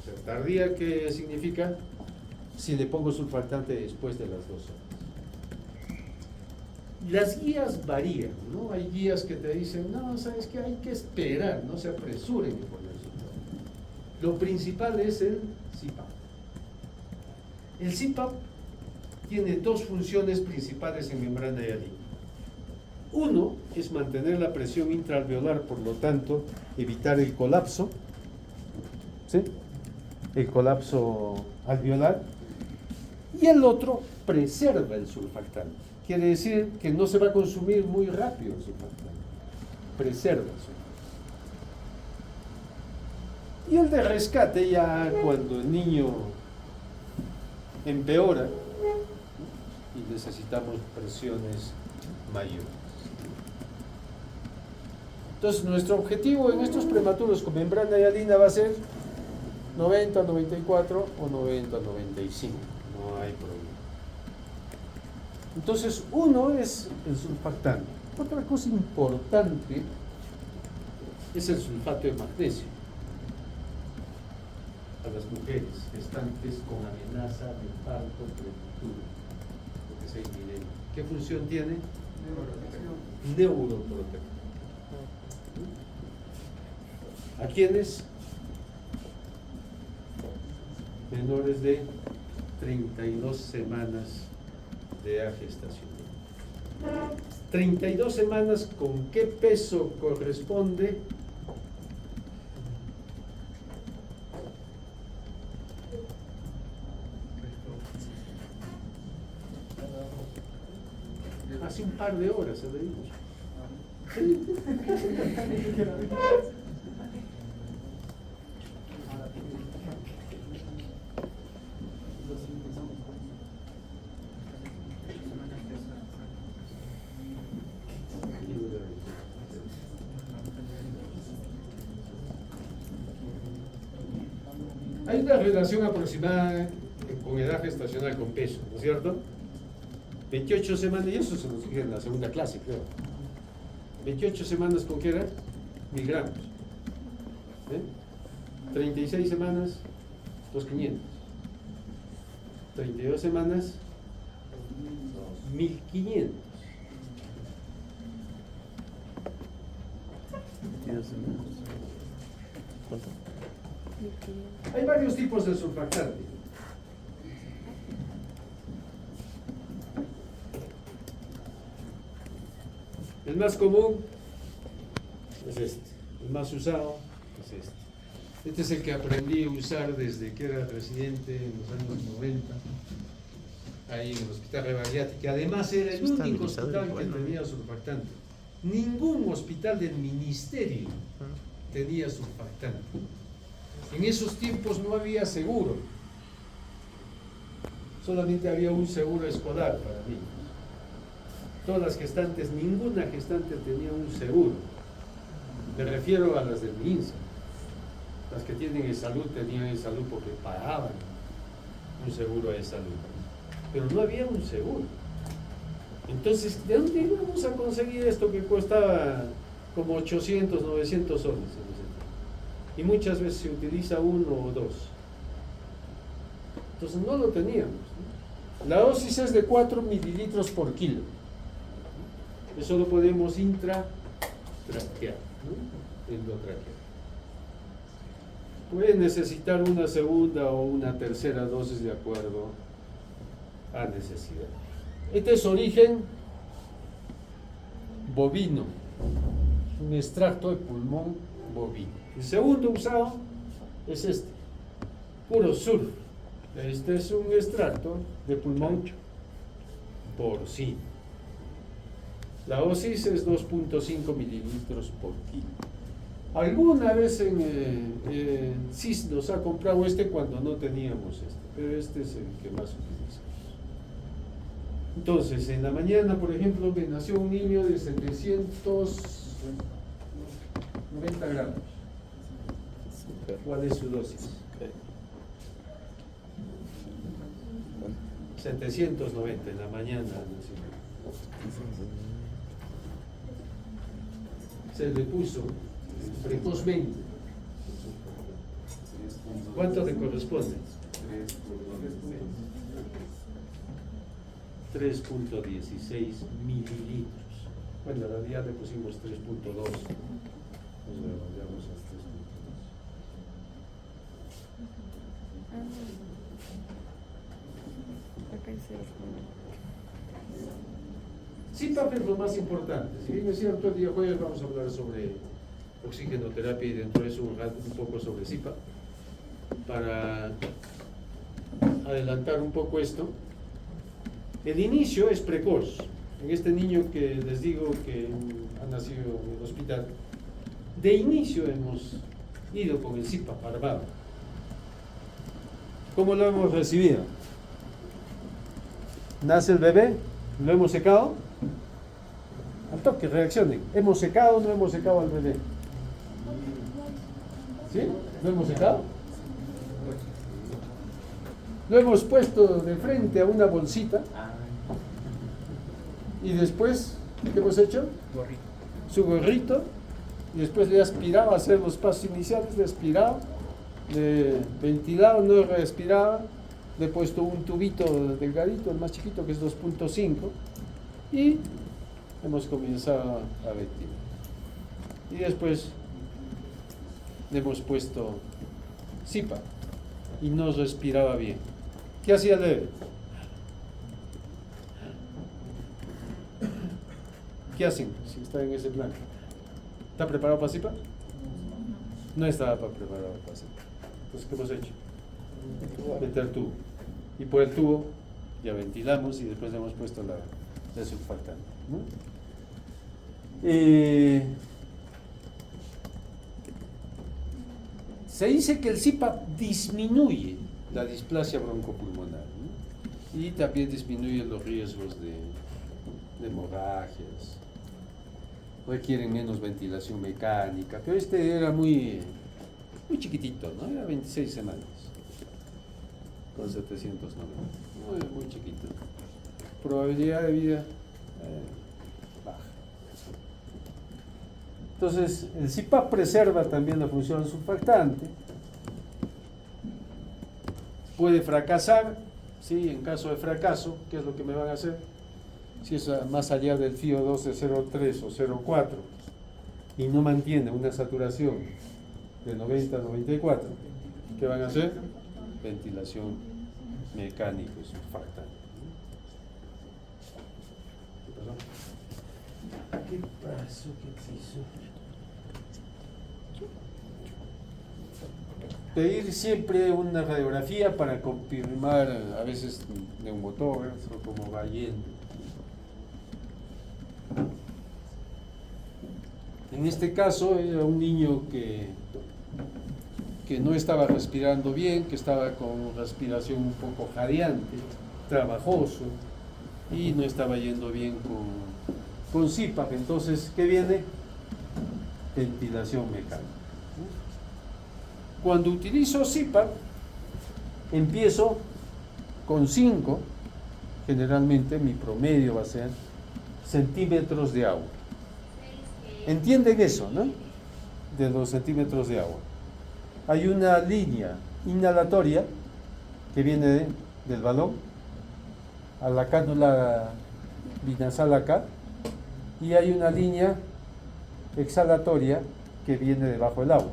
O sea, tardía, ¿qué significa? Si le pongo surfactante después de las 2 horas. Las guías varían, ¿no? Hay guías que te dicen, no, sabes que hay que esperar, no se apresuren en poner surfactante. Lo principal es el CPAP. El CPAP tiene 2 funciones principales en membrana hialina. Uno es mantener la presión intraalveolar, por lo tanto, evitar el colapso, ¿sí? El colapso alveolar. Y el otro preserva el surfactante. Quiere decir que no se va a consumir muy rápido el surfactante. Preserva el surfactante. Y el de rescate, ya cuando el niño empeora y necesitamos presiones mayores. Entonces, nuestro objetivo en estos prematuros con membrana hialina va a ser 90, 94 o 90, 95. No hay problema. Entonces, uno es el surfactante. Otra cosa importante es el sulfato de magnesio a las mujeres gestantes con amenaza de parto prematuro, porque es inminente. ¿Qué función tiene? Neuroprotector. ¿A quiénes? Menores de 32 semanas de edad gestacional. 32 semanas, ¿con qué peso corresponde? Hace un par de horas, se lo digo. Hay una relación aproximada con edad gestacional con peso, ¿no es cierto? 28 semanas, y eso se nos dije en la segunda clase, creo. 28 semanas, ¿con qué era? 1000 gramos. ¿eh? 36 semanas, 2.500. 32 semanas, 1.500. 22 semanas. ¿Cuánto? Hay varios tipos de surfactante. El más común es este, el más usado es este. Este es el que aprendí a usar desde que era residente en los años 90, ahí en el Hospital Rebariati, que además era el único hospital que tenía surfactante. Ningún hospital del ministerio tenía surfactante. En esos tiempos no había seguro, solamente había un seguro escolar para niños. Todas las gestantes, ninguna gestante tenía un seguro. Me refiero a las del MINSA. Las que tienen en salud tenían en salud porque pagaban un seguro de salud. Pero no había un seguro. Entonces, ¿de dónde íbamos a conseguir esto que costaba como 800, 900 soles en ese tiempo? Y muchas veces se utiliza uno o dos. Entonces no lo teníamos, ¿no? La dosis es de 4 mililitros por kilo. Eso lo podemos intratraquear, ¿no? Endotraquear. Puede necesitar una segunda o una tercera dosis de acuerdo a necesidad. Este es origen bovino, un extracto de pulmón bovino. El segundo usado es este, puro surf. Este es un extracto de pulmón porcino. La dosis es 2.5 mililitros por kilo. Alguna vez en CIS nos ha comprado este cuando no teníamos este, pero este es el que más utilizamos. Entonces, en la mañana, por ejemplo, me nació un niño de 790 gramos. ¿Cuál es su dosis? 790 en la mañana nació. Se le puso precozmente. ¿Cuánto le corresponde? 3.16 mililitros. Bueno, en realidad le pusimos 3.2. Nos revolvemos a 3.2. CPAP es lo más importante. Si bien es cierto, el día jueves vamos a hablar sobre oxigenoterapia y dentro de eso un poco sobre CPAP. Para adelantar un poco esto, el inicio es precoz. En este niño que les digo que ha nacido en el hospital, de inicio hemos ido con el CPAP armado. ¿Cómo lo hemos recibido? Nace el bebé, lo hemos secado. Al toque, reaccionen. ¿Hemos secado o no hemos secado al bebé? ¿Sí? ¿Lo hemos secado? Lo hemos puesto de frente a una bolsita. Y después, ¿qué hemos hecho? Su gorrito. Y después le he aspirado a hacer los pasos iniciales. Le he aspirado, le he ventilado, no respiraba. Le he puesto un tubito delgadito, el más chiquito, que es 2.5. Y hemos comenzado a ventilar. Y después le hemos puesto CPAP y no respiraba bien. ¿Qué hacía el bebé? ¿Qué hacen si está en ese plan? ¿Está preparado para CPAP? No estaba preparado para CPAP. Entonces, ¿qué hemos hecho? Meter el tubo. Y por el tubo ya ventilamos y después le hemos puesto la surfactante, ¿no? Se dice que el CPAP disminuye la displasia broncopulmonar, ¿no? Y también disminuye los riesgos de hemorragias, requieren menos ventilación mecánica, pero este era muy chiquitito, ¿no? Era 26 semanas con 790, muy chiquito. Probabilidad de vida baja. Entonces, el CPAP preserva también la función surfactante. Puede fracasar, ¿sí? En caso de fracaso, ¿qué es lo que me van a hacer? Si es más allá del FIO 12 0.3 o 0.4 y no mantiene una saturación de 90 a 94, ¿qué van a hacer? Ventilación mecánica y surfactante. ¿Qué pasó? ¿Qué hizo? Pedir siempre una radiografía para confirmar a veces neumotórax o cómo va yendo. En este caso era un niño que no estaba respirando bien, que estaba con respiración un poco jadeante, trabajoso y no estaba yendo bien con CPAP. Entonces, ¿qué viene? Ventilación mecánica. Cuando utilizo CPAP, empiezo con 5, generalmente mi promedio va a ser centímetros de agua. ¿Entienden eso, no? De los centímetros de agua. Hay una línea inhalatoria que viene del balón a la cánula binasal acá, y hay una línea exhalatoria que viene debajo del agua.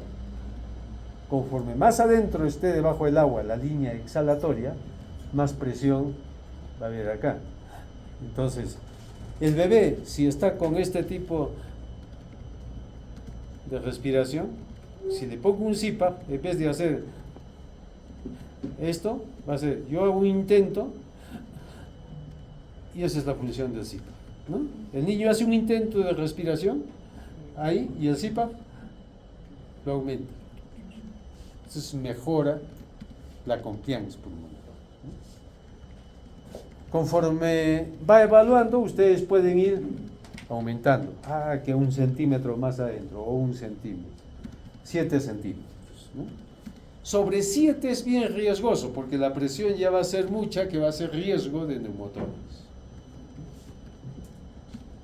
Conforme más adentro esté debajo del agua la línea exhalatoria, más presión va a haber acá. Entonces, el bebé, si está con este tipo de respiración, si le pongo un CPAP, en vez de hacer esto, va a ser, yo hago un intento, y esa es la función del CPAP, ¿no? El niño hace un intento de respiración, ahí, y el CPAP lo aumenta. Entonces mejora la confianza pulmonar. Conforme va evaluando, ustedes pueden ir aumentando. Que 1 centímetro más adentro, o 1 centímetro, 7 centímetros, ¿no? Sobre 7 es bien riesgoso, porque la presión ya va a ser mucha, que va a ser riesgo de neumotórax.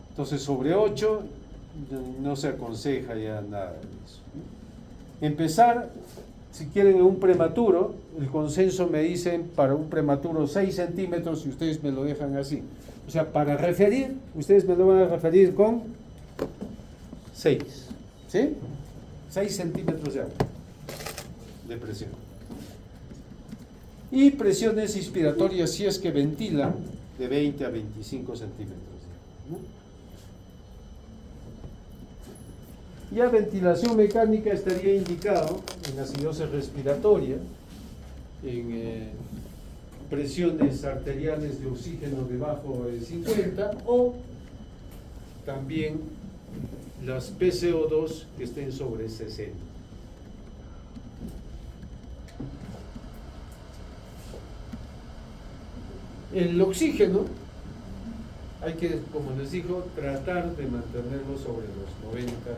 Entonces, sobre 8 no se aconseja ya nada de eso, ¿no? Empezar, si quieren, un prematuro, el consenso me dicen para un prematuro 6 centímetros y ustedes me lo dejan así. O sea, para referir, ustedes me lo van a referir con 6, ¿sí? 6 centímetros de agua de presión. Y presiones inspiratorias, si es que ventilan, de 20 a 25 centímetros de agua, ¿no? Ya ventilación mecánica estaría indicado en acidosis respiratoria, en presiones arteriales de oxígeno debajo de 50, o también las PCO2 que estén sobre 60. El oxígeno hay que, como les digo, tratar de mantenerlo sobre los 90%.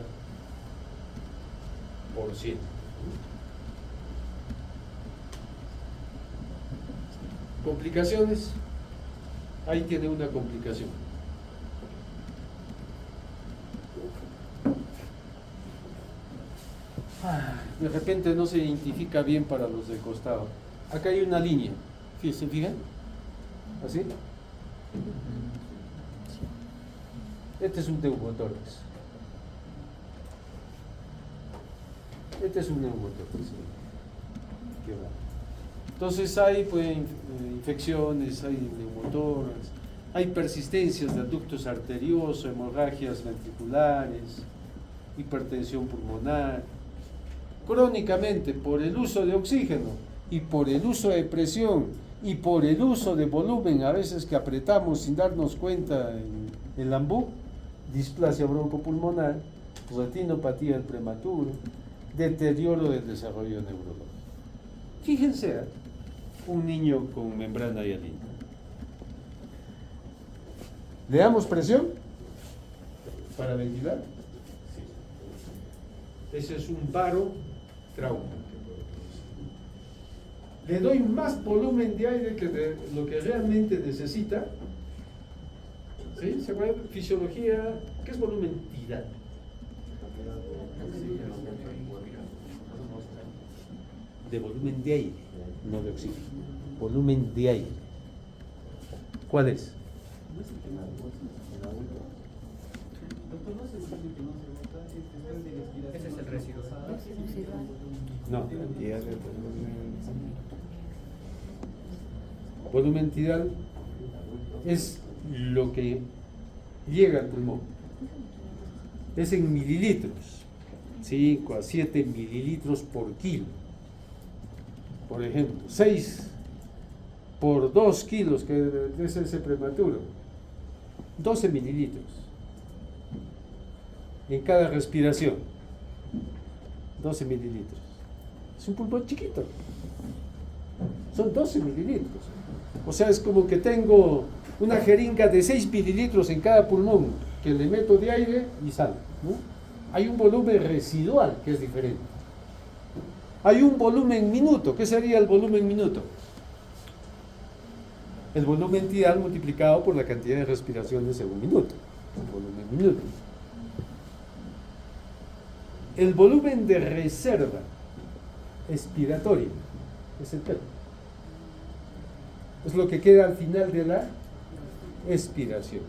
Complicaciones, ahí tiene una complicación. De repente no se identifica bien para los de costado. Acá hay una línea, ¿se fijan? ¿Así? Este es un neumotórax. Este es un neumotórax. Entonces hay infecciones, hay neumotórax, hay persistencias de ductos arteriosos, hemorragias ventriculares, hipertensión pulmonar. Crónicamente, por el uso de oxígeno y por el uso de presión y por el uso de volumen, a veces que apretamos sin darnos cuenta en el ambú, displasia broncopulmonar, retinopatía del prematuro, deterioro del desarrollo neurológico. Fíjense, un niño con membrana hialina. ¿Le damos presión para ventilar? Sí. Ese es un barotrauma. Le doy más volumen de aire que de lo que realmente necesita. ¿Sí? ¿Se acuerdan? Fisiología, ¿qué es volumen? De volumen de aire, no de oxígeno. Volumen de aire. ¿Cuál es? Ese es el residuo. No. Cantidad de volumen. Volumen tidal es lo que llega al pulmón. Es en mililitros. 5 a 7 mililitros por kilo. Por ejemplo, 6 por 2 kilos, que es ese prematuro. 12 mililitros en cada respiración. 12 mililitros. Es un pulmón chiquito. Son 12 mililitros. O sea, es como que tengo una jeringa de 6 mililitros en cada pulmón que le meto de aire y sale, ¿no? Hay un volumen residual que es diferente. Hay un volumen minuto. ¿Qué sería el volumen minuto? El volumen tidal multiplicado por la cantidad de respiraciones en un minuto. El volumen minuto. El volumen de reserva expiratoria es el P. Es lo que queda al final de la expiración.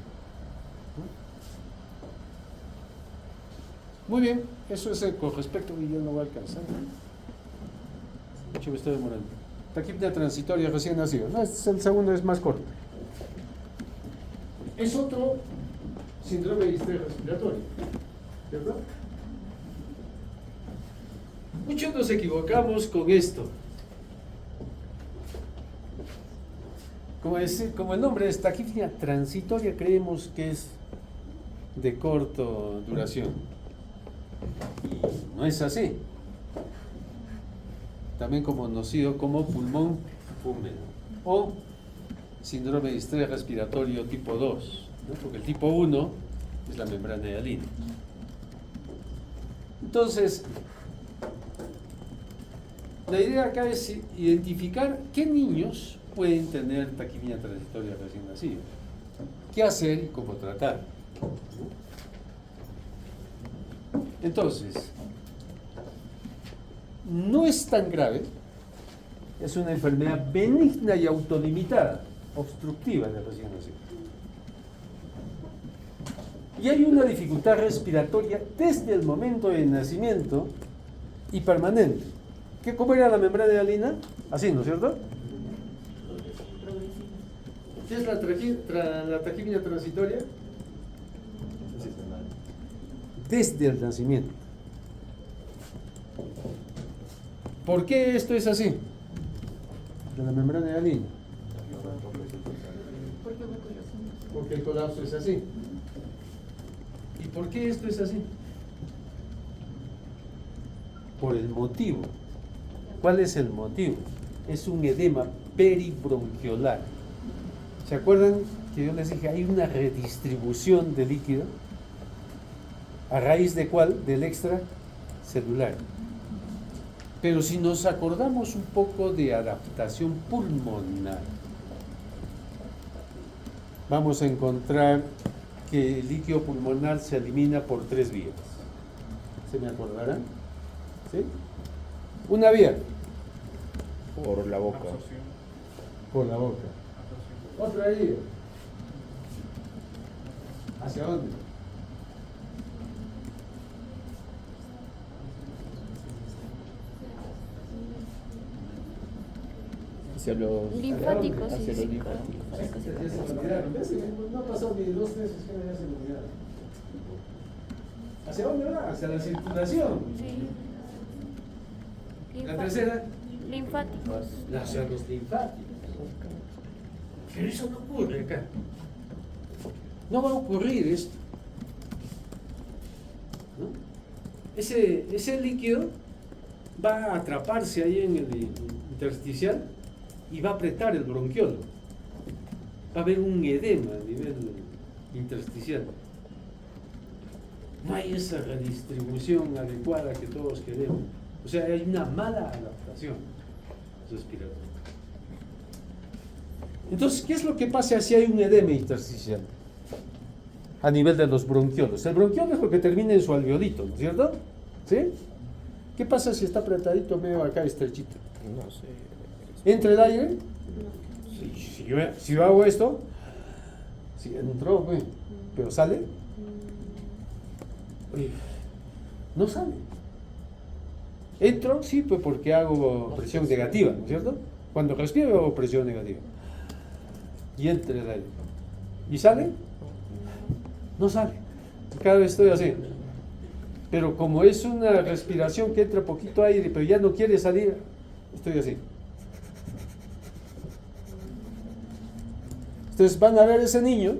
Muy bien, eso es con respecto, y yo no voy a alcanzar. Yo me estoy demorando. Taquipnea transitoria recién nacido. No, este es el segundo, es más corto. Es otro síndrome de distrés respiratorio, ¿verdad? Muchos nos equivocamos con esto. Como el nombre es taquipnea transitoria, creemos que es de corta duración. Y no es así. También conocido como pulmón húmedo o síndrome de distrés respiratorio tipo 2, ¿no? Porque el tipo 1 es la membrana hialina. Entonces, la idea acá es identificar qué niños pueden tener taquipnea transitoria recién nacido, qué hacer y cómo tratar. Entonces, no es tan grave, es una enfermedad benigna y autolimitada, obstructiva en el recién nacido. Y hay una dificultad respiratoria desde el momento del nacimiento y permanente. ¿Cómo era la membrana hialina? Así, ¿no es cierto? ¿Qué es la taquipnea transitoria? Desde el nacimiento. ¿Por qué esto es así? De la membrana hialina. Porque el colapso es así. ¿Y por qué esto es así? Por el motivo. ¿Cuál es el motivo? Es un edema peribronquiolar. ¿Se acuerdan que yo les dije hay una redistribución de líquido? ¿A raíz de cuál? Del extracelular. Pero si nos acordamos un poco de adaptación pulmonar, vamos a encontrar que el líquido pulmonar se elimina por 3 vías. ¿Se me acordarán? ¿Sí? Una vía. Por la boca. Absorción. Por la boca. Otra vía. ¿Hacia dónde? Hacia los Linfáticos, hacia sí, los sí, linfáticos. Ya se me olvidaron. ¿Ves? No ha pasado ni 2 meses que ya se me olvidaron. ¿Hacia dónde va? Hacia la circulación. Sí. La tercera, Linfáticos. hacia los linfáticos. Pero eso no ocurre acá. No va a ocurrir esto. ¿No? Ese líquido va a atraparse ahí en el intersticial y va a apretar el bronquiolo. Va a haber un edema a nivel intersticial. No hay esa redistribución adecuada que todos queremos. O sea, hay una mala adaptación respiratoria. Entonces, ¿qué es lo que pasa si hay un edema intersticial? a nivel de los bronquiolos. El bronquiolo es lo que termina en su alveolito, ¿no es cierto? ¿Sí? ¿Qué pasa si está apretadito medio acá estrechito? No sé. ¿Entra el aire? Si yo hago esto, sí entró, güey, pero ¿sale? Oye, no sale. Entro, sí, pues porque hago presión negativa, ¿no es cierto? Cuando respiro hago presión negativa. Y entra el aire. ¿Y sale? No sale. Cada vez estoy así. Pero como es una respiración que entra poquito aire, pero ya no quiere salir, estoy así. Entonces van a ver ese niño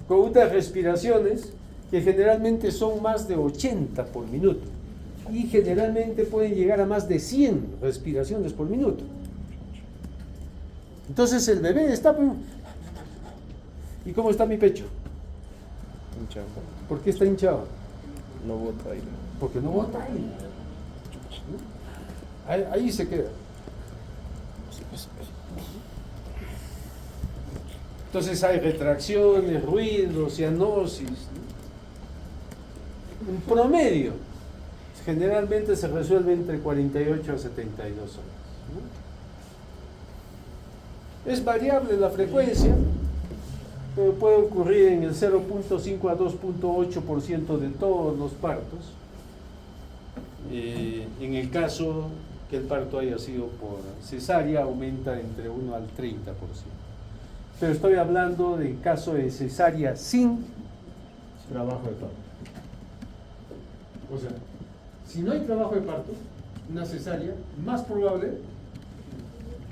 con unas respiraciones que generalmente son más de 80 por minuto y generalmente pueden llegar a más de 100 respiraciones por minuto. Entonces el bebé está... ¿Y cómo está mi pecho? Hinchado. ¿Por qué está hinchado? No bota aire. Porque no bota aire. Ahí se queda. Entonces hay retracciones, ruidos, cianosis, ¿no? Un promedio generalmente se resuelve entre 48 a 72 horas, ¿no? Es variable la frecuencia, pero puede ocurrir en el 0.5 a 2.8% de todos los partos. En el caso que el parto haya sido por cesárea, aumenta entre 1 al 30%. Pero estoy hablando del caso de cesárea sin trabajo de parto. O sea, si no hay trabajo de parto, una cesárea, más probable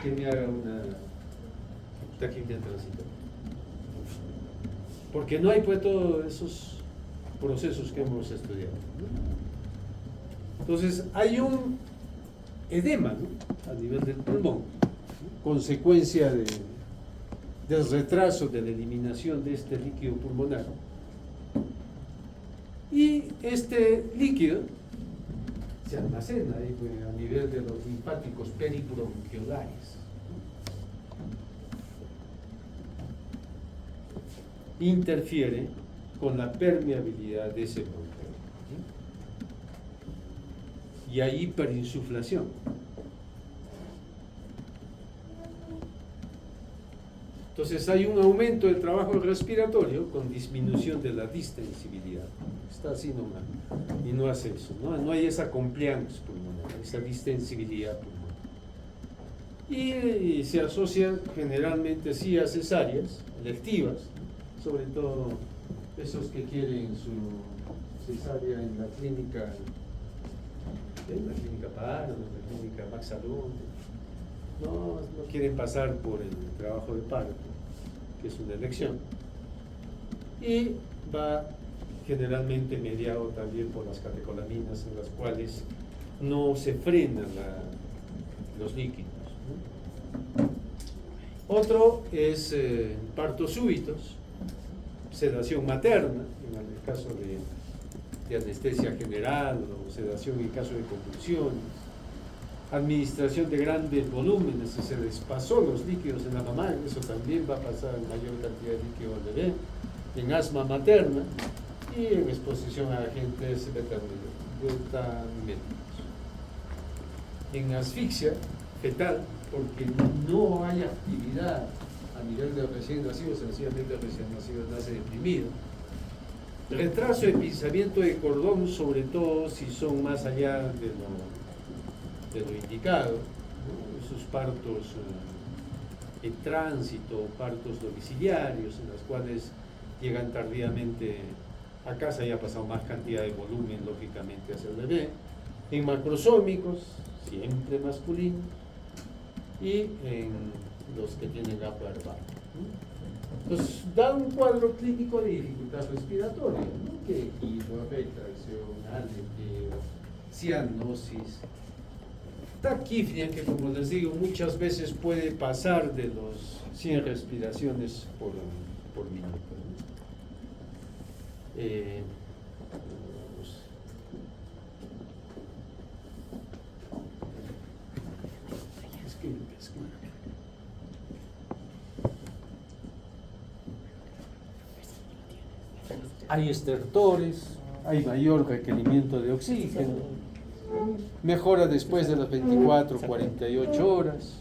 que me haga una taquicardia transitoria. Porque no hay pues todos esos procesos que hemos estudiado, ¿no? Entonces hay un edema, ¿no?, a nivel del pulmón, ¿no?, consecuencia del retraso de la eliminación de este líquido pulmonar. Y este líquido se almacena ahí, pues, a nivel de los linfáticos peribronquiolares. Interfiere con la permeabilidad de ese bronquiolo. Y hay hiperinsuflación. Entonces hay un aumento del trabajo respiratorio con disminución de la distensibilidad. Está así nomás. Y no hace eso, ¿no? No hay esa compliance pulmonar, esa distensibilidad pulmonar. Y se asocia generalmente sí a cesáreas electivas, ¿no?, sobre todo esos que quieren su cesárea en la clínica Paro, en la clínica Max Salud. No quieren pasar por el trabajo de parto, que es una elección, y va generalmente mediado también por las catecolaminas, en las cuales no se frenan los líquidos, ¿no? Otro es partos súbitos, sedación materna, en el caso de anestesia general, o sedación en caso de convulsiones, administración de grandes volúmenes, si se les pasó los líquidos en la mamá, eso también va a pasar en mayor cantidad de líquido al bebé, en asma materna y en exposición a agentes beta-miméticos. En asfixia fetal, porque no hay actividad a nivel de recién nacido, sencillamente el recién nacido nace deprimido. Retraso de pinzamiento de cordón, sobre todo si son más allá de lo indicado, ¿no? Esos partos en tránsito, partos domiciliarios, en los cuales llegan tardíamente a casa y ha pasado más cantidad de volumen, lógicamente, hacia el bebé. En macrosómicos, siempre masculinos, y en los que tienen gapa herbal, ¿no? Entonces, da un cuadro clínico de dificultad respiratoria, ¿no?, que hiporetracción, aleteo, cianosis, taquifnia, que como les digo, muchas veces puede pasar de los 100 respiraciones por minuto, ¿no? hay estertores, hay mayor requerimiento de oxígeno, mejora después de las 24, 48 horas.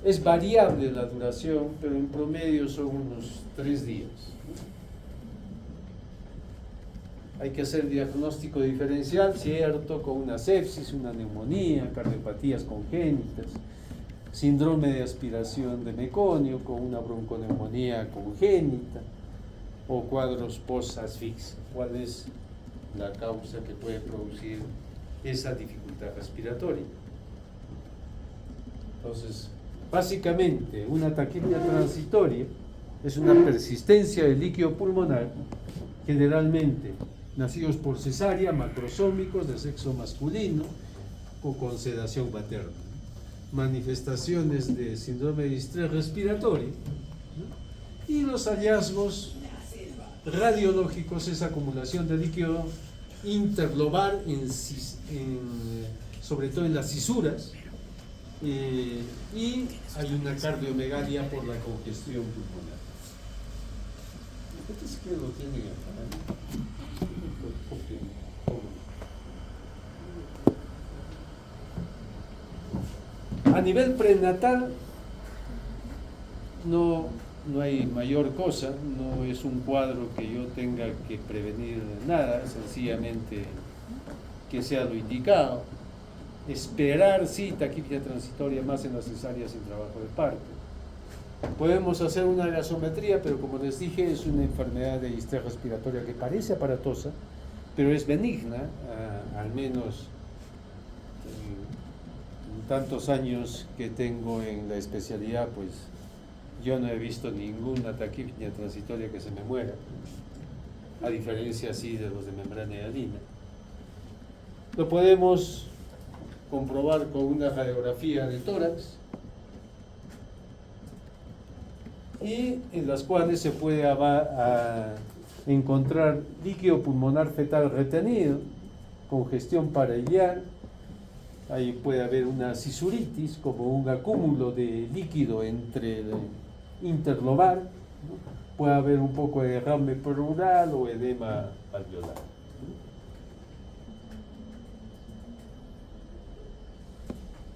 Es variable la duración, pero en promedio son unos 3 días. Hay que hacer diagnóstico diferencial, cierto, con una sepsis, una neumonía, cardiopatías congénitas, síndrome de aspiración de meconio con una bronconeumonía congénita o cuadros post-asfixia. ¿Cuál es la causa que puede producir esa dificultad respiratoria? Entonces, básicamente, una taquicardia transitoria es una persistencia del líquido pulmonar, generalmente nacidos por cesárea, macrosómicos de sexo masculino o con sedación materna. Manifestaciones de síndrome de distrés respiratorio, ¿no? Y los hallazgos radiológicos es acumulación de líquido interlobar, sobre todo en las cisuras, y hay una cardiomegalia por la congestión pulmonar. Entonces, ¿qué lo tienen acá? A nivel prenatal no hay mayor cosa, no es un cuadro que yo tenga que prevenir nada, sencillamente que sea lo indicado. Esperar, sí, taquicardia transitoria más en las cesáreas sin trabajo de parto. Podemos hacer una gasometría, pero como les dije, es una enfermedad de distrés respiratoria que parece aparatosa, pero es benigna, al menos en tantos años que tengo en la especialidad, pues yo no he visto ninguna taquicardia transitoria que se me muera, a diferencia así de los de membrana hialina. Lo podemos comprobar con una radiografía de tórax, y en las cuales se puede encontrar líquido pulmonar fetal retenido, congestión parailiar, ahí puede haber una cisuritis como un acúmulo de líquido entre el interlobar, ¿no? Puede haber un poco de derrame pleural o edema alveolar.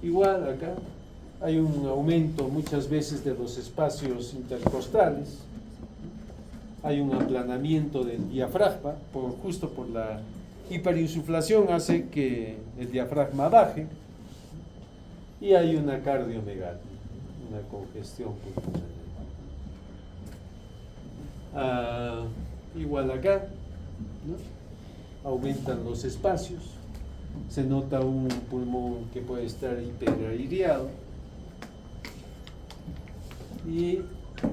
Igual acá hay un aumento muchas veces de los espacios intercostales, hay un aplanamiento del diafragma, justo por la hiperinsuflación hace que el diafragma baje, y hay una cardiomegalia, una congestión pulmonar. Igual acá, ¿no? Aumentan los espacios, se nota un pulmón que puede estar hiperairiado, y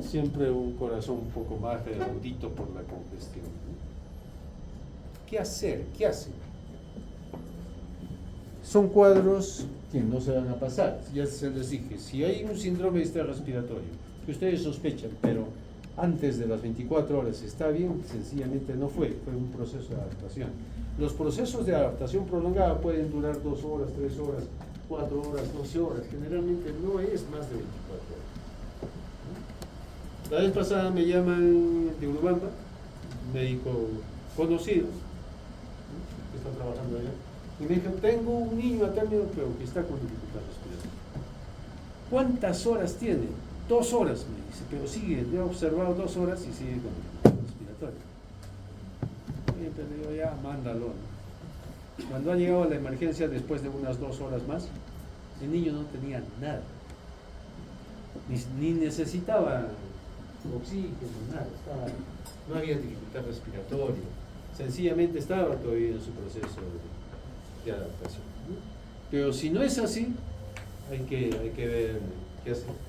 siempre un corazón un poco más redondito por la congestión. ¿Qué hacer? ¿Qué hacen? Son cuadros que no se van a pasar. Ya se les dije, si hay un síndrome de distrés respiratorio que ustedes sospechan, pero antes de las 24 horas está bien, sencillamente no fue un proceso de adaptación. Los procesos de adaptación prolongada pueden durar 2 horas, 3 horas, 4 horas, 12 horas, generalmente no es más de 24 horas. La vez pasada me llaman de Urubamba, médico conocido, que está trabajando allá, y me dijo, tengo un niño acá, pero que está con dificultad respiratoria. ¿Cuántas horas tiene? 2 horas, me dice, pero sigue, le he observado 2 horas y sigue con dificultad respiratoria. Y pero digo, ya, mándalo, ¿no? Cuando ha llegado a la emergencia después de unas 2 horas más, el niño no tenía nada, ni necesitaba oxígeno, nada, no había dificultad respiratoria, sencillamente estaba todavía en su proceso de adaptación. Pero si no es así, hay que ver qué hacer.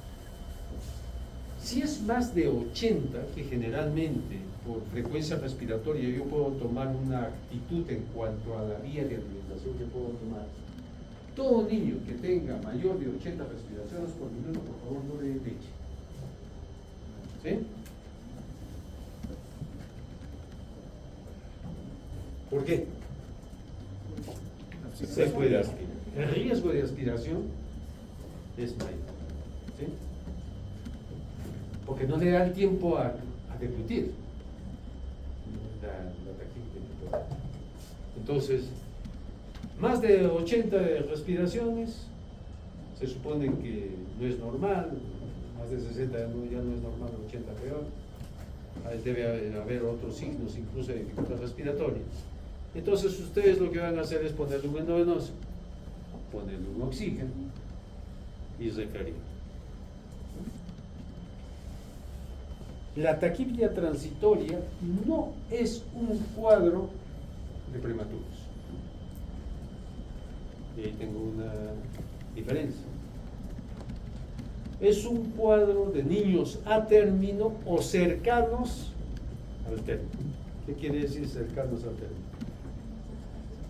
Si es más de 80, que generalmente por frecuencia respiratoria yo puedo tomar una actitud en cuanto a la vía de alimentación que puedo tomar, todo niño que tenga mayor de 80 respiraciones por minuto, por favor, no le dé leche. ¿Sí? ¿Por qué? Se puede aspirar. El riesgo de aspiración es mayor. ¿Sí? Porque no le da el tiempo a deglutir. la taquicardia. Entonces, más de 80 respiraciones, se supone que no es normal, más de 60 ya no es normal, 80 peor. Ahí debe haber otros signos, incluso de dificultad respiratoria. Entonces ustedes lo que van a hacer es ponerle un endovenoso, ponerle un oxígeno y referir. La taquicardia transitoria no es un cuadro de prematuros. Y ahí tengo una diferencia. Es un cuadro de niños a término o cercanos al término. ¿Qué quiere decir cercanos al término?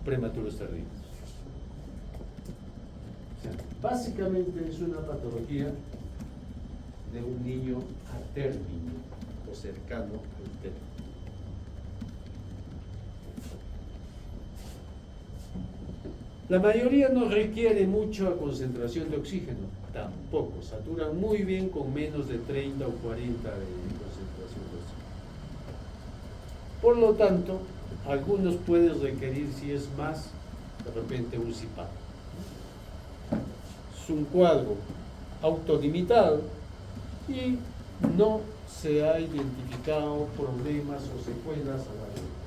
Prematuros tardíos. O sea, básicamente es una patología de un niño a término o cercano al término. La mayoría no requiere mucha concentración de oxígeno, tampoco, saturan muy bien con menos de 30 o 40 de concentración de oxígeno. Por lo tanto, algunos pueden requerir, si es más, de repente un CPAP. Es un cuadro autolimitado y no se ha identificado problemas o secuelas a largo plazo.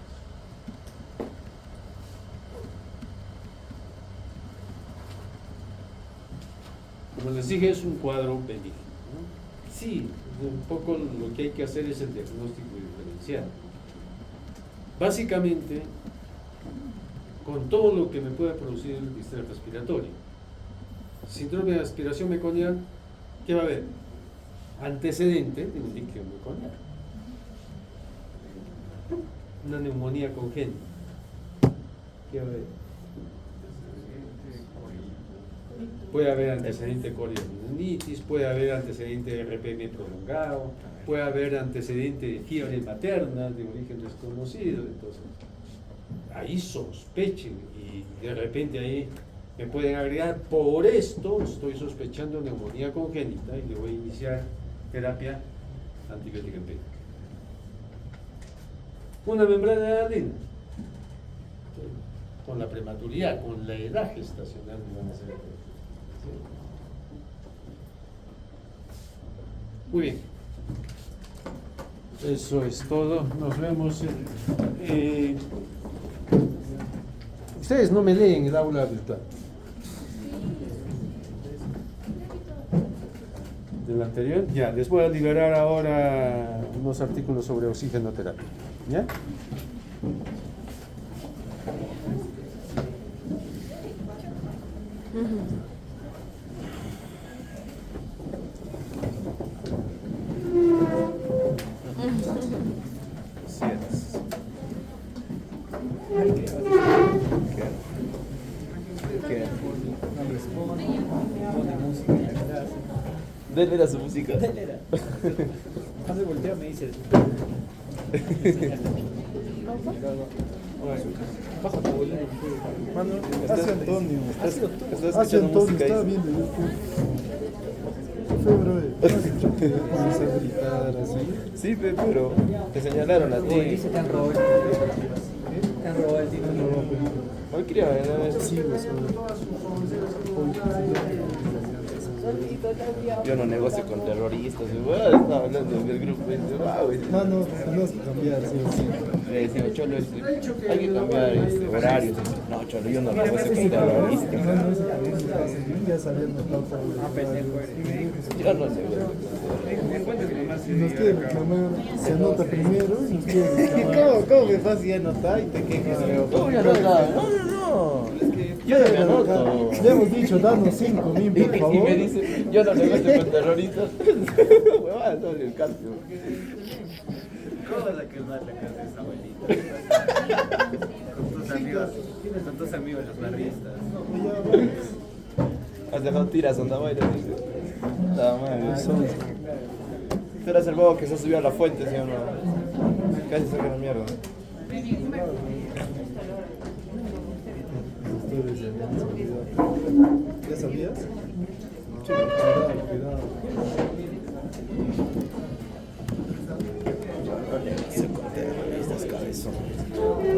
Como les dije, es un cuadro benigno, ¿no? Sí, un poco lo que hay que hacer es el diagnóstico diferencial. Básicamente, con todo lo que me puede producir el distrés respiratorio. Síndrome de aspiración meconial, ¿qué va a haber? Antecedente de un líquido meconial. Una neumonía congénita. ¿Qué va a haber? Puede haber antecedente de coriomionitis, puede haber antecedente de RPM prolongado, puede haber antecedente de fiebre materna de origen desconocido. Entonces, ahí sospechen y de repente ahí me pueden agregar, por esto estoy sospechando neumonía congénita y le voy a iniciar terapia antibiótica empírica. Una membrana de adrenalina. Con la prematuridad, con la edad gestacional me van a hacer. Muy bien. Eso es todo. Nos vemos. Ustedes no me leen el aula virtual. Del anterior. Ya, les voy a liberar ahora unos artículos sobre oxigenoterapia. ¿Ya? Dele era su música. Hace voltea me dice. Baja tu volumen. Mano, Hace Antonio. estás Hace escuchando Antonio, música estaba ahí. viendo YouTube. Fue, brother. Comienza a gritar así. Sí, pero te señalaron a ti. Dice te han robado el Te han robado el título. Hoy quería ver, ¿no? Sí, pues, Yo no negocio con terroristas. Estaba hablando del grupo. mano, tenemos que cambiar, sí, sí. Le decía, Cholo, hay que cambiar horarios. No, Cholo, yo no negocio con terroristas. Mano, ya sabía notado todo. Yo no negocio. Me cuenta que nomás Si nos quiere reclamar, se anota primero y nos quiere reclamar. ¿Cómo me vas a anotar y te quejas? ¿Cómo me anotar? No. Yo no me anoto. Le hemos dicho, danos 5.000, por Y favor. me dice, yo no negocio con terroristas. Huevada, sobre el calcio. ¿Cómo vas a quemar la casa de esa abuelita? Con tus amigos los barristas. Has dejado tiras, onda baila, dice. Está mal. Tú eras el bobo que se subió a la fuente, ¿sí o no? Casi saca la mierda. ¿Ya sabías? Cuidado, cuidado. Se con terroristas, cabezón. Eso.